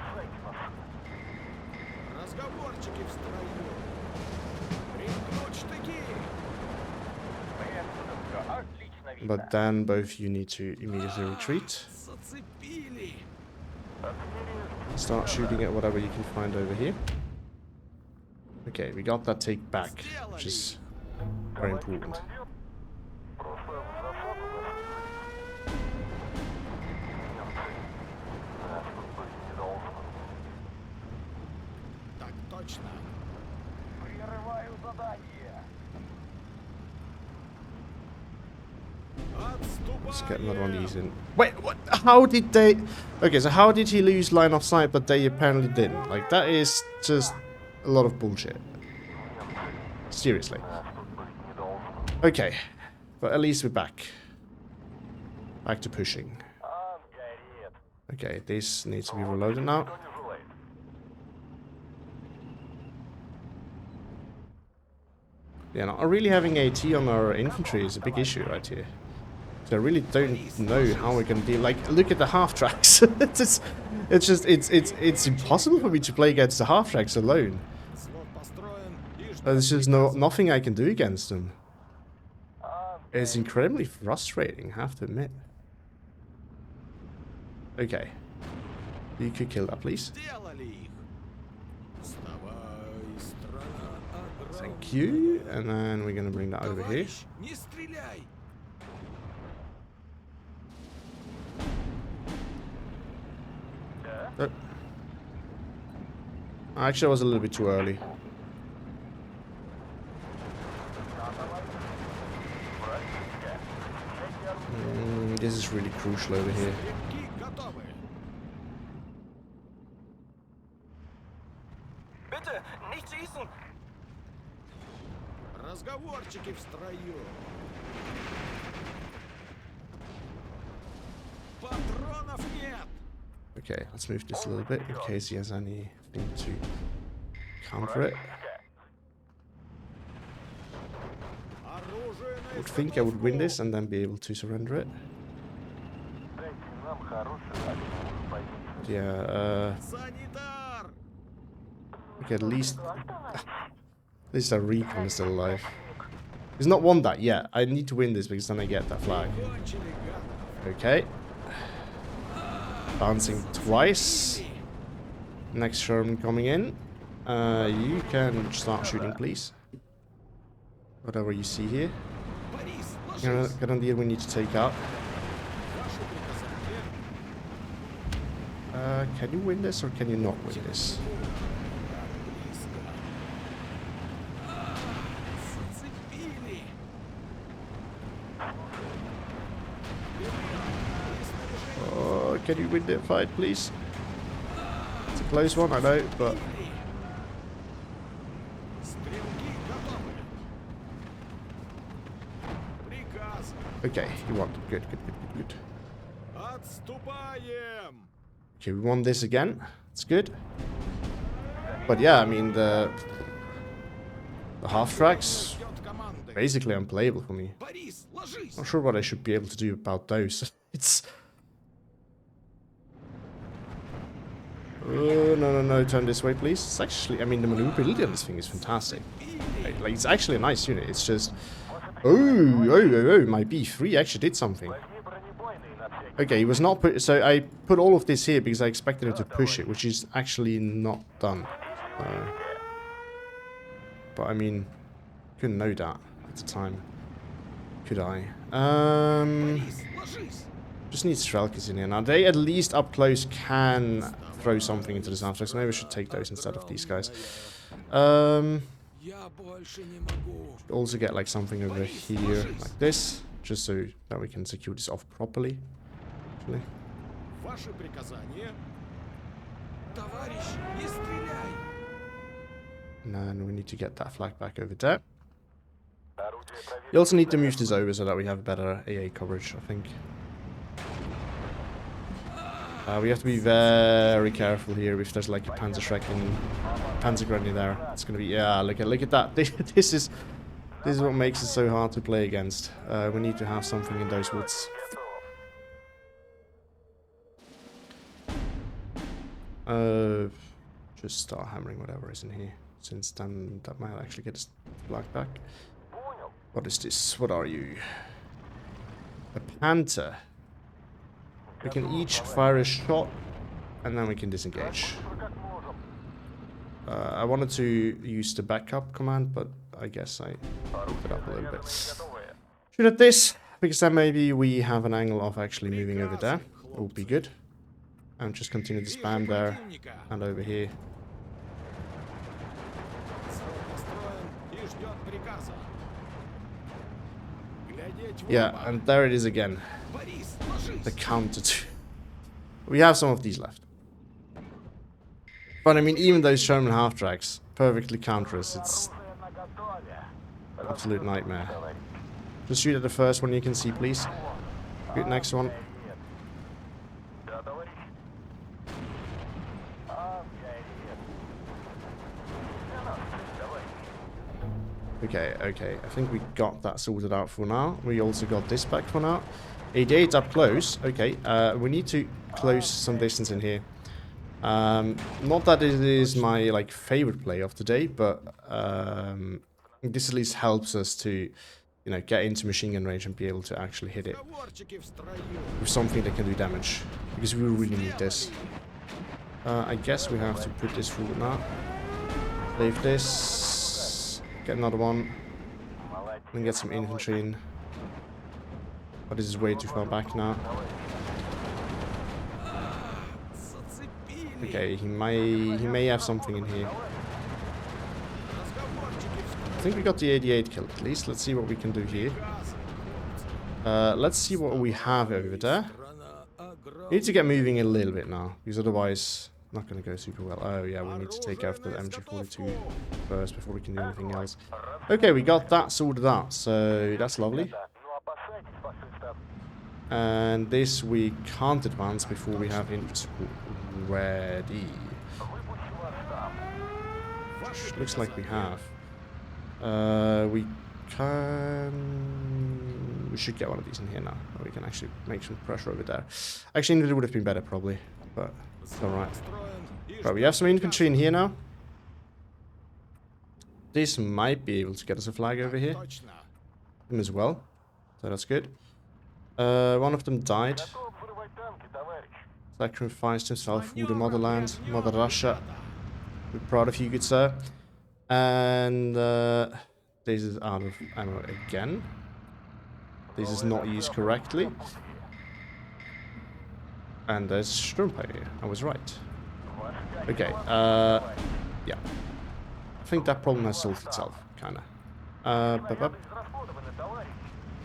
But then both you need to immediately retreat. Start shooting at whatever you can find over here. Okay, we got that take back, which is very important. Let's get another one of these in. Wait, what? How did they... Okay, so how did he lose line of sight, but they apparently didn't? Like, that is just a lot of bullshit. Seriously. Okay, but at least we're back. Back to pushing. Okay, this needs to be reloaded now. Yeah, not really having AT on our infantry is a big issue right here. So I really don't know how we're going to deal. Like, look at the half tracks. It's It's just, it's impossible for me to play against the half-tracks alone. There's just nothing I can do against them. It's incredibly frustrating, I have to admit. Okay. You could kill that, please. Thank you. And then we're gonna bring that over here. Oh. Actually, I was a little bit too early. This is really crucial over here. Okay, let's move this a little bit in case he has anything to counter it. I would think I would win this and then be able to surrender it. Yeah, okay, at least our recon is still alive. He's not won that yet. I need to win this because then I get that flag. Okay. Bouncing twice. Next Sherman coming in. You can start shooting, please. Whatever you see here. Grenadier we need to take out. Can you win this or can you not win this? Can you win that fight, please? It's a close one, I know, but... Okay, you won. Good. Okay, we won this again. It's good. But yeah, I mean, the half-tracks, basically unplayable for me. Not sure what I should be able to do about those. It's... Oh, no, turn this way, please. It's actually, I mean, the maneuverability on this thing is fantastic. Like, it's actually a nice unit, it's just... Oh, my B3 actually did something. Okay, he was not put... So I put all of this here because I expected him to push it, which is actually not done. But, I mean, couldn't know that at the time. Could I? Just need Strelkers in here. Now, they at least up close can... throw something into this half-track, so maybe I should take those instead of these guys. Also get like something over here, like this, just so that we can secure this off properly. Actually. And then we need to get that flag back over there. You also need to move this over so that we have better AA coverage, I think. We have to be very careful here if there's like a Panzerschreck and Panzergrenadier there. It's gonna be, yeah, look at that. This is what makes it so hard to play against. We need to have something in those woods. Just start hammering whatever is in here, since then that might actually get us flag back. What is this? What are you? A Panther. We can each fire a shot, and then we can disengage. I wanted to use the backup command, but I guess I moved it up a little bit. Shoot at this, because then maybe we have an angle of actually moving over there. It would be good. And just continue to spam there, and over here. Yeah, and there it is again. The counter to... We have some of these left. But I mean, even those Sherman half-tracks perfectly counter us. It's an absolute nightmare. Just shoot at the first one you can see, please. Good, next one. Okay, I think we got that sorted out for now. We also got this back for now. 88 up close. Okay, we need to close some distance in here. Not that it is my like favorite play of the day, but this at least helps us to, you know, get into machine gun range and be able to actually hit it with something that can do damage, because we really need this. I guess we have to put this forward now. Leave this. Get another one. And get some infantry in. But this is way too far back now. Okay, he may have something in here. I think we got the 88 killed at least. Let's see what we can do here. Let's see what we have over there. We need to get moving a little bit now, because otherwise not going to go super well. Oh yeah, we need to take out the MG42 first before we can do anything else. Okay, we got that sorted out, so that's lovely. And this we can't advance before we have infantry ready. Which looks like we have. We should get one of these in here now. We can actually make some pressure over there. Actually, it would have been better probably, but it's alright. Right, we have some infantry in here now. This might be able to get us a flag over here. Him as well. So that's good. One of them died. Sacrificed himself for the motherland, Mother Russia. We're proud of you, good sir. And this is out of ammo again. This is not used correctly. And there's Sturmpeil here. I was right. Okay, yeah. I think that problem has solved itself, kinda.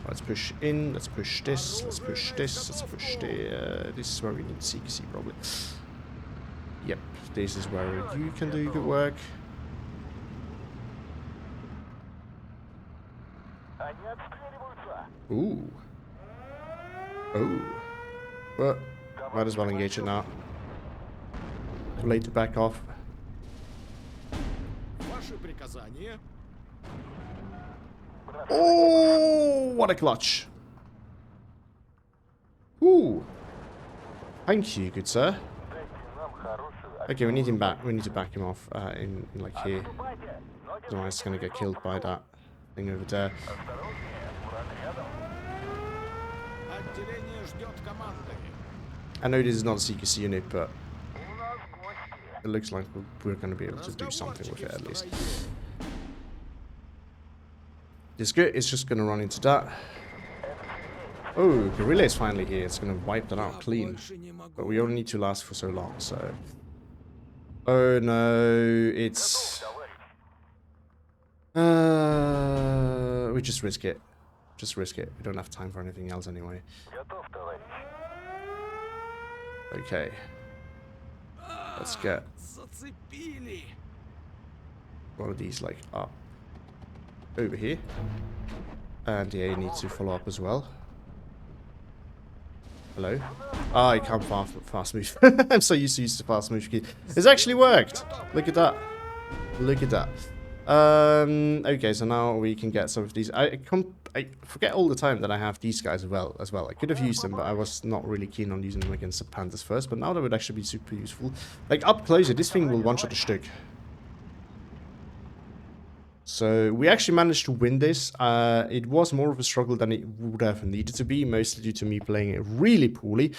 Let's push in, let's push this, let's push this, let's push the... this is where we need CQC probably. Yep, this is where you can do good work. Ooh. Oh. Well, might as well engage it now. Too late to back off. Oh, what a clutch. Ooh. Thank you, good sir. Okay, we need him back. We need to back him off in like here. Otherwise, it's going to get killed by that thing over there. I know this is not a CQC unit, but it looks like we're going to be able to do something with it at least. It's good. It's just going to run into that. Oh, Guerrilla is finally here. It's going to wipe that out clean. But we only need to last for so long, so... Oh no, it's... we just risk it. Just risk it. We don't have time for anything else anyway. Okay. Let's get one of these like up over here. And yeah, you need to follow up as well. Hello? Ah, I can't fast move. I'm so used to use the fast move key. It's actually worked! Look at that. Look at that. Okay, so now we can get some of these. I forget all the time that I have these guys as well. I could have used them, but I was not really keen on using them against the Panthers first. But now that would actually be super useful. Like, up closer, this thing will one-shot a Stück. So, we actually managed to win this. It was more of a struggle than it would have needed to be, mostly due to me playing it really poorly.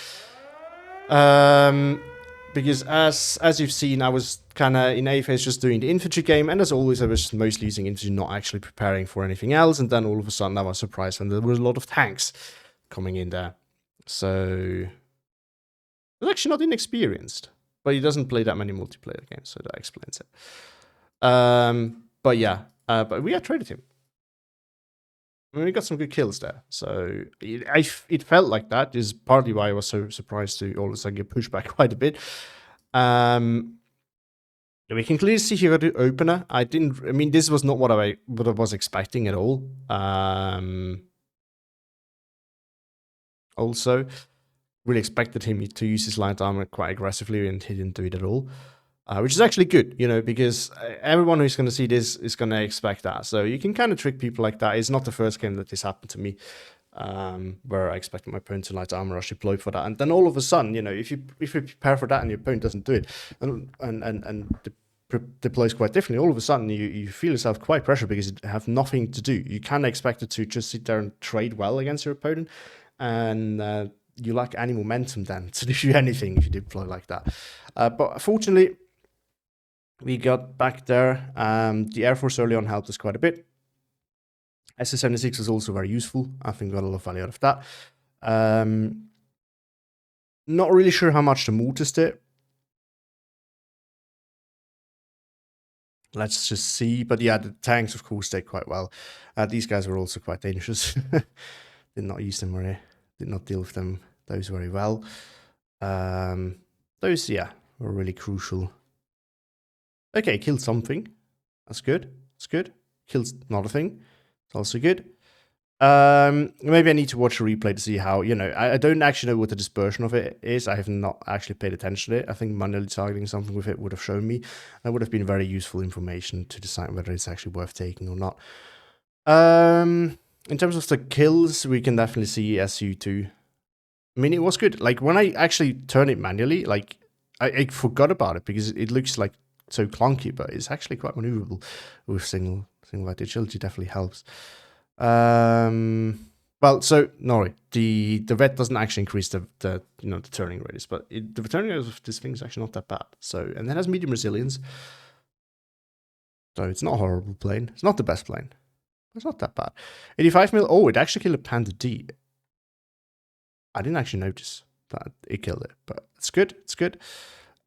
Because as you've seen, I was kind of in A phase just doing the infantry game, and as always, I was mostly using infantry, not actually preparing for anything else, and then all of a sudden I was surprised when there were a lot of tanks coming in there. So, I was actually not inexperienced, but he doesn't play that many multiplayer games, so that explains it. But yeah, but we had traded him. I mean, we got some good kills there, so it felt like that. Is partly why I was so surprised to all of a sudden get pushed back quite a bit. We can clearly see here the opener. I mean, this was not what I was expecting at all. Also, really expected him to use his light armor quite aggressively, and he didn't do it at all. Which is actually good, you know, because everyone who's going to see this is going to expect that. So you can kind of trick people like that. It's not the first game that this happened to me. where I expected my opponent to light armor rush deploy for that, and then all of a sudden, if you prepare for that and your opponent doesn't do it, and deploys quite differently, all of a sudden you feel yourself quite pressured because you have nothing to do. You can't expect it to just sit there and trade well against your opponent, and you lack any momentum then to do anything if you deploy like that. But fortunately, we got back there. The Air Force early on helped us quite a bit. SS-76 was also very useful. I think we got a lot of value out of that. Not really sure how much the mortars did. Let's just see. But yeah, the tanks, of course, did quite well. These guys were also quite dangerous. Did not use them did not deal with those very well. Those, yeah, were really crucial. Okay, killed something. That's good. That's good. Killed another thing. It's also good. Maybe I need to watch a replay to see how, I don't actually know what the dispersion of it is. I have not actually paid attention to it. I think manually targeting something with it would have shown me. That would have been very useful information to decide whether it's actually worth taking or not. In terms of the kills, we can definitely see SU2. I mean, it was good. Like, when I actually turn it manually, like, I forgot about it because it looks like so clunky, but it's actually quite maneuverable with single light. Agility definitely helps. Well, so no, the vet doesn't actually increase the turning radius, but the turning radius of this thing is actually not that bad. So, and it has medium resilience, so it's not a horrible plane. It's not the best plane. It's not that bad. 85 mil. Oh, it actually killed a Panda D. I didn't actually notice that it killed it, but it's good. It's good.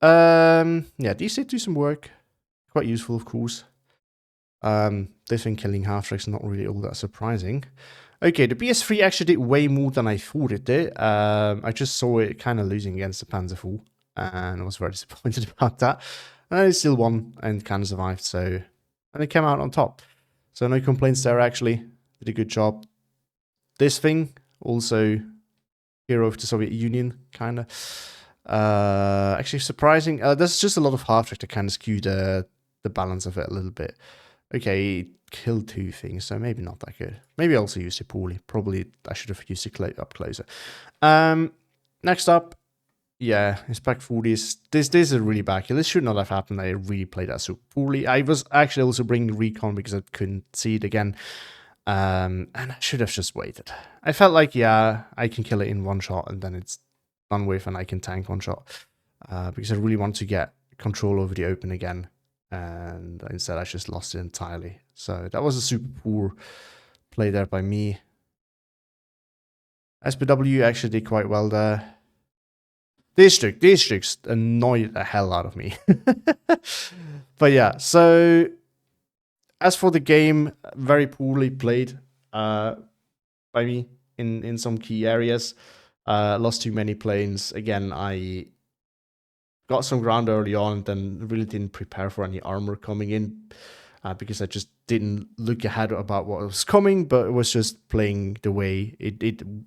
Yeah, these did do some work. Quite useful, of course. This thing killing half-tracks is not really all that surprising. Okay, the BS3 actually did way more than I thought it did. I just saw it kind of losing against the Panzer IV, and I was very disappointed about that. And it still won and kind of survived, and it came out on top. So no complaints there, actually. Did a good job. This thing, also hero of the Soviet Union, kind of. Actually surprising. There's just a lot of half-track to kind of skew the balance of it a little bit. Okay, killed two things, so maybe not that good. Maybe I also used it poorly. Probably I should have used it up closer. Next up, yeah, Inspect 40s. This is a really bad kill. This should not have happened. I really played that so poorly. I was actually also bringing recon because I couldn't see it again. And I should have just waited. I felt like, yeah, I can kill it in one shot and then it's done with and I can tank one shot. Because I really want to get control over the open again. And instead I just lost it entirely. So that was a super poor play there by me. SPW actually did quite well there. These tricks annoyed the hell out of me. But yeah, so as for the game, very poorly played by me in some key areas. Lost too many planes. Again, I got some ground early on and then really didn't prepare for any armor coming in because I just didn't look ahead about what was coming, but it was just playing the way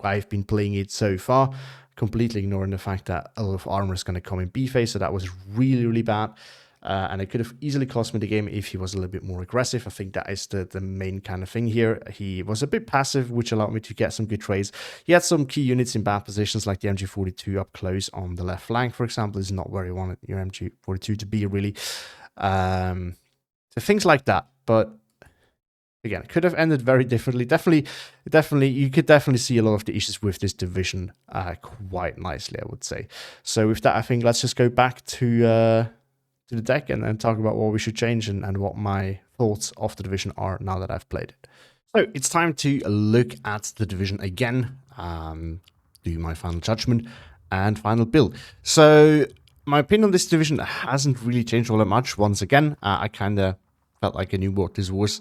I've been playing it so far, completely ignoring the fact that a lot of armor is going to come in B phase, so that was really, really bad. And it could have easily cost me the game if he was a little bit more aggressive. I think that is the main kind of thing here. He was a bit passive, which allowed me to get some good trades. He had some key units in bad positions, like the MG42 up close on the left flank, for example, is not where you want your MG42 to be, really. So things like that. But again, it could have ended very differently. Definitely, you could definitely see a lot of the issues with this division quite nicely, I would say. So with that, I think let's just go back to the deck and then talk about what we should change and what my thoughts of the division are now that I've played it. So it's time to look at the division again, do my final judgment and final build. So my opinion on this division hasn't really changed all that much. Once again, I kind of felt like I knew what this was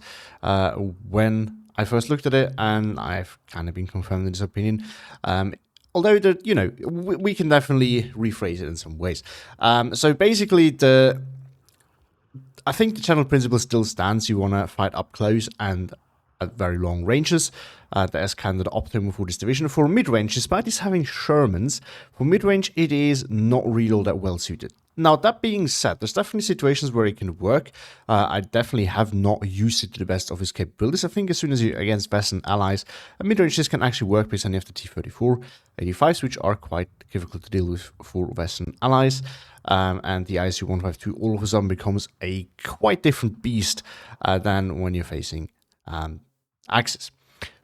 when I first looked at it, and I've kind of been confirmed in this opinion. Although, we can definitely rephrase it in some ways. So basically, I think the general principle still stands. You want to fight up close and at very long ranges. That's kind of the optimum for this division. For mid-range, despite this having Shermans, for mid-range, it is not really all that well suited. Now, that being said, there's definitely situations where it can work. I definitely have not used it to the best of its capabilities. I think as soon as you're against Western allies, mid-ranges can actually work based on the T-34, 85s, which are quite difficult to deal with for Western allies. And the ISU-152 all of a sudden becomes a quite different beast than when you're facing Axis.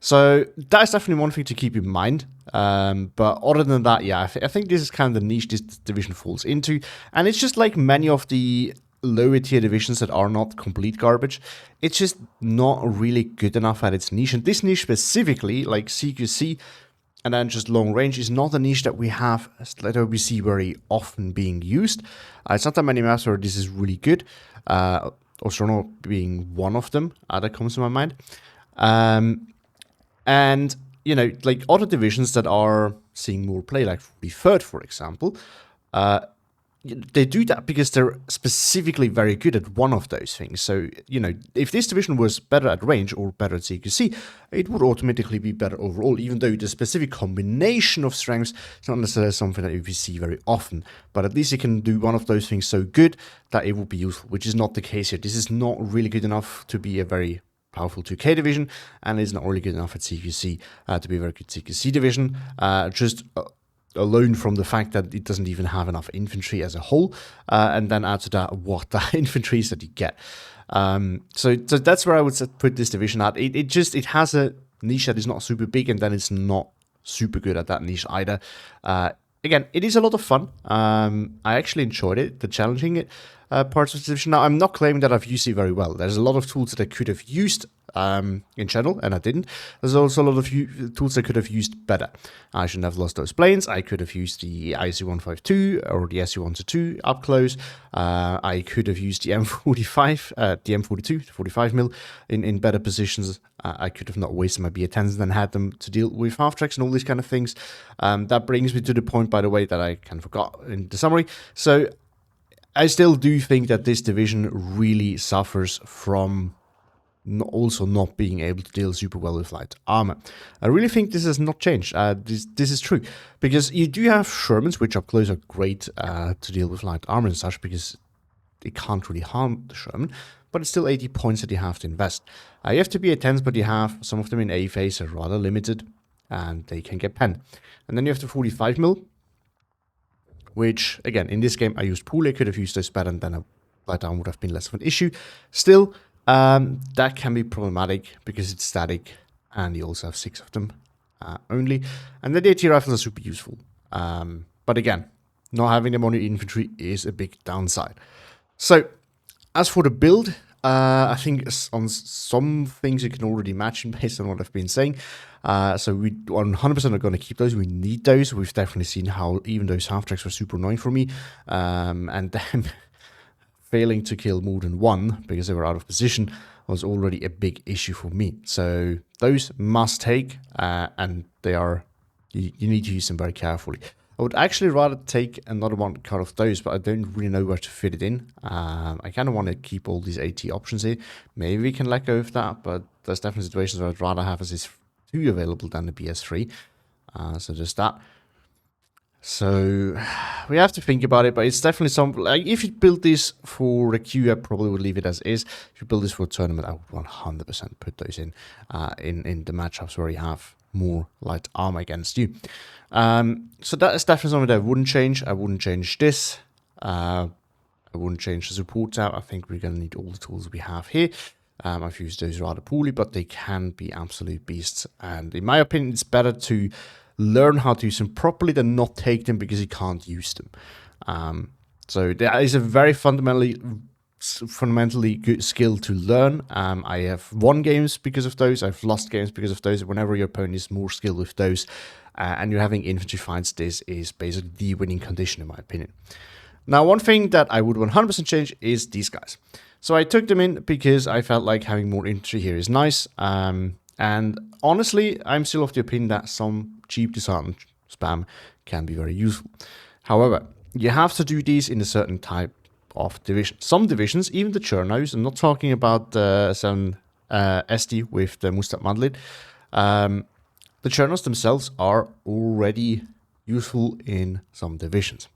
So that's definitely one thing to keep in mind. But other than that, yeah, I think this is kind of the niche this division falls into. And it's just like many of the lower tier divisions that are not complete garbage. It's just not really good enough at its niche. And this niche specifically, like CQC and then just long range, is not a niche that we have, that we see very often being used. It's not that many maps where this is really good. Ostrono being one of them that comes to my mind. And, you know, like other divisions that are seeing more play, like 43rd, for example, they do that because they're specifically very good at one of those things. So, you know, if this division was better at range or better at CQC, it would automatically be better overall, even though the specific combination of strengths is not necessarily something that we see very often. But at least it can do one of those things so good that it would be useful, which is not the case here. This is not really good enough to be a very powerful 2K division, and is not really good enough at CQC to be a very good CQC division. Just alone from the fact that it doesn't even have enough infantry as a whole, and then add to that what the infantry is that you get. So that's where I would put this division at. It has a niche that is not super big, and then it's not super good at that niche either. Again, it is a lot of fun. I actually enjoyed it, the challenging it parts of the division. Now, I'm not claiming that I've used it very well. There's a lot of tools that I could have used in general, and I didn't. There's also a lot of tools I could have used better. I shouldn't have lost those planes. I could have used the ISU-152 or the SU-122 up close. I could have used the M45, the M42, 45mm in better positions. I could have not wasted my BA-10s and then had them to deal with half-tracks and all these kind of things. That brings me to the point, by the way, that I kind of forgot in the summary. So I still do think that this division really suffers from also not being able to deal super well with light armor. I really think this has not changed. This is true, because you do have Shermans, which up close are great to deal with light armor and such, because it can't really harm the Sherman, but it's still 80 points that you have to invest. You have to be at 10s, but you have some of them in A phase are rather limited, and they can get penned. And then you have the 45mm, which, again, in this game, I used poorly. I could have used those better, and then a light armor would have been less of an issue. Still, that can be problematic because it's static, and you also have 6 of them only. And the AT rifles are super useful. But again, not having them on your infantry is a big downside. So, as for the build, I think on some things you can already match based on what I've been saying. So we 100% are going to keep those. We need those. We've definitely seen how even those half-tracks were super annoying for me. And then failing to kill more than one because they were out of position was already a big issue for me. So those must take, and they are, you need to use them very carefully. I would actually rather take another one cut of those, but I don't really know where to fit it in. I kind of want to keep all these AT options here. Maybe we can let go of that, but there's definitely situations where I'd rather have as is 2 available than the BS3. So just that. So we have to think about it, but it's definitely something. Like, if you build this for a queue, I probably would leave it as is. If you build this for a tournament, I would 100% put those in the matchups where you have more light armor against you. So that is definitely something that I wouldn't change. I wouldn't change this. I wouldn't change the support tab. I think we're going to need all the tools we have here. I've used those rather poorly, but they can be absolute beasts. And in my opinion, it's better to learn how to use them properly than not take them because you can't use them. So there is a very fundamentally good skill to learn. I have won games because of those. I've lost games because of those. Whenever your opponent is more skilled with those, and you're having infantry fights, this is basically the winning condition, in my opinion. Now, one thing that I would 100% change is these guys. So I took them in because I felt like having more infantry here is nice. And honestly, I'm still of the opinion that some cheap disarm spam can be very useful. However, you have to do these in a certain type of division. Some divisions, even the Chernos, I'm not talking about some SD with the Mustad Madlid. The Chernos themselves are already useful in some divisions.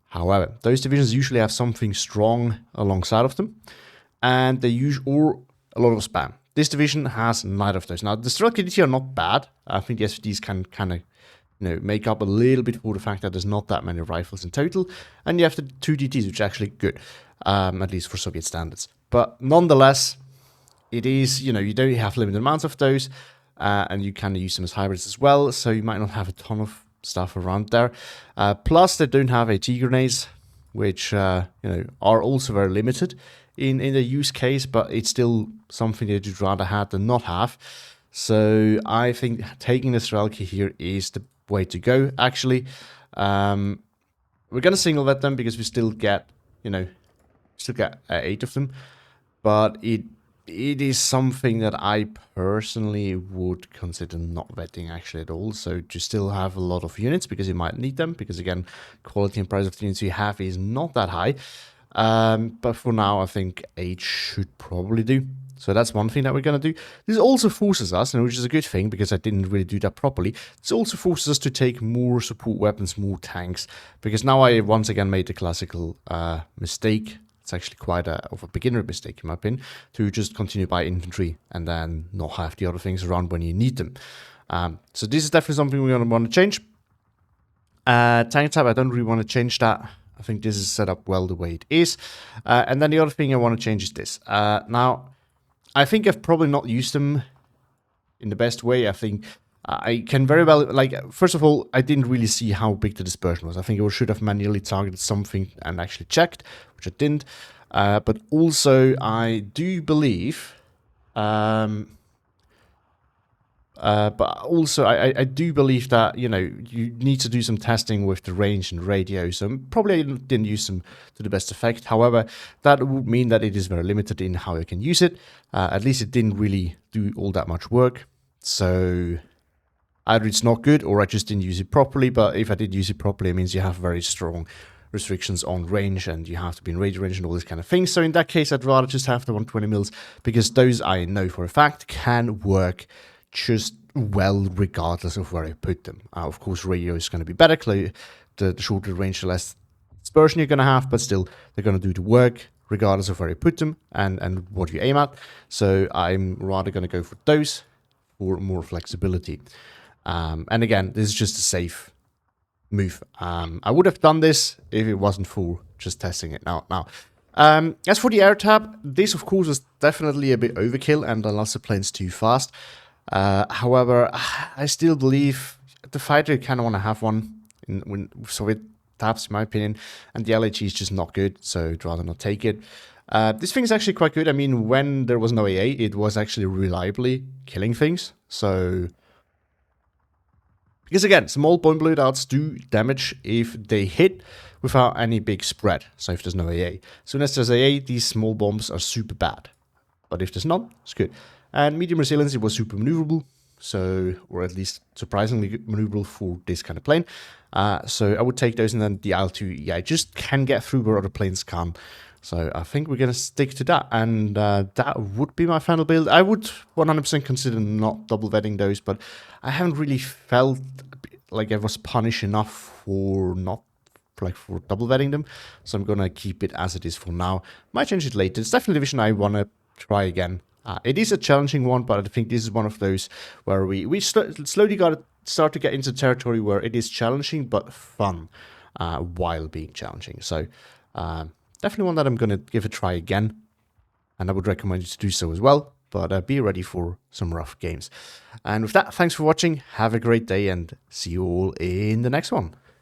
However, those divisions usually have something strong alongside of them, and they use or a lot of spam. This division has neither of those. Now, the Strelka DT are not bad. I think the SVDs can kind of make up a little bit for the fact that there's not that many rifles in total, and you have the 2 DTs, which are actually good, at least for Soviet standards. But nonetheless, it is, you don't have limited amounts of those, and you can use them as hybrids as well, so you might not have a ton of stuff around there. Plus, they don't have AT grenades, which are also very limited in the use case, but it's still something that you'd rather have than not have. So I think taking the Strelka here is the way to go, actually. We're going to single vet them because we still get, 8 of them. But it is something that I personally would consider not vetting actually at all. So to still have a lot of units because you might need them. Because again, quality and price of the units you have is not that high. But for now, I think 8 should probably do. So that's one thing that we're going to do. This also forces us, which is a good thing because I didn't really do that properly. This also forces us to take more support weapons, more tanks. Because now I once again made the classical mistake. It's actually quite of a beginner mistake in my opinion. To just continue by infantry and then not have the other things around when you need them. So this is definitely something we're going to want to change. Tank type, I don't really want to change that. I think this is set up well the way it is. And then the other thing I want to change is this. Now, I think I've probably not used them in the best way. I think I can very well, first of all, I didn't really see how big the dispersion was. I think I should have manually targeted something and actually checked, which I didn't. But also, I do believe... but also, I do believe that, you need to do some testing with the range and radio, so probably I didn't use them to the best effect. However, that would mean that it is very limited in how I can use it. At least it didn't really do all that much work. So either it's not good or I just didn't use it properly, but if I did use it properly, it means you have very strong restrictions on range and you have to be in radio range and all this kind of thing. So in that case, I'd rather just have the 120 mils because those I know for a fact can work just well regardless of where I put them. Of course, radio is going to be better. The shorter range, the less dispersion you're going to have, but still, they're going to do the work regardless of where you put them and what you aim at. So I'm rather going to go for those for more flexibility. And again, this is just a safe move. I would have done this if it wasn't for just testing it now. As for the air tab, this of course was definitely a bit overkill and the lots of planes too fast. However, I still believe the fighter kind of want to have one when Soviet tabs, in my opinion, and the LHE is just not good, so I'd rather not take it. This thing is actually quite good. I mean, when there was no AA, it was actually reliably killing things. So, because again, small point loadouts do damage if they hit without any big spread. So if there's no AA, so unless there's AA, these small bombs are super bad. But if there's none, it's good. And medium resilience, it was super maneuverable, so, or at least surprisingly maneuverable for this kind of plane. So I would take those, and then the IL-2, yeah, just can get through where other planes can't. So I think we're going to stick to that, and that would be my final build. I would 100% consider not double vetting those, but I haven't really felt like I was punished enough for not for double vetting them, so I'm going to keep it as it is for now. Might change it later. It's definitely a division I want to try again. It is a challenging one, but I think this is one of those where we slowly got to start to get into territory where it is challenging but fun while being challenging. So definitely one that I'm going to give a try again, and I would recommend you to do so as well, but be ready for some rough games. And with that, thanks for watching, have a great day, and see you all in the next one.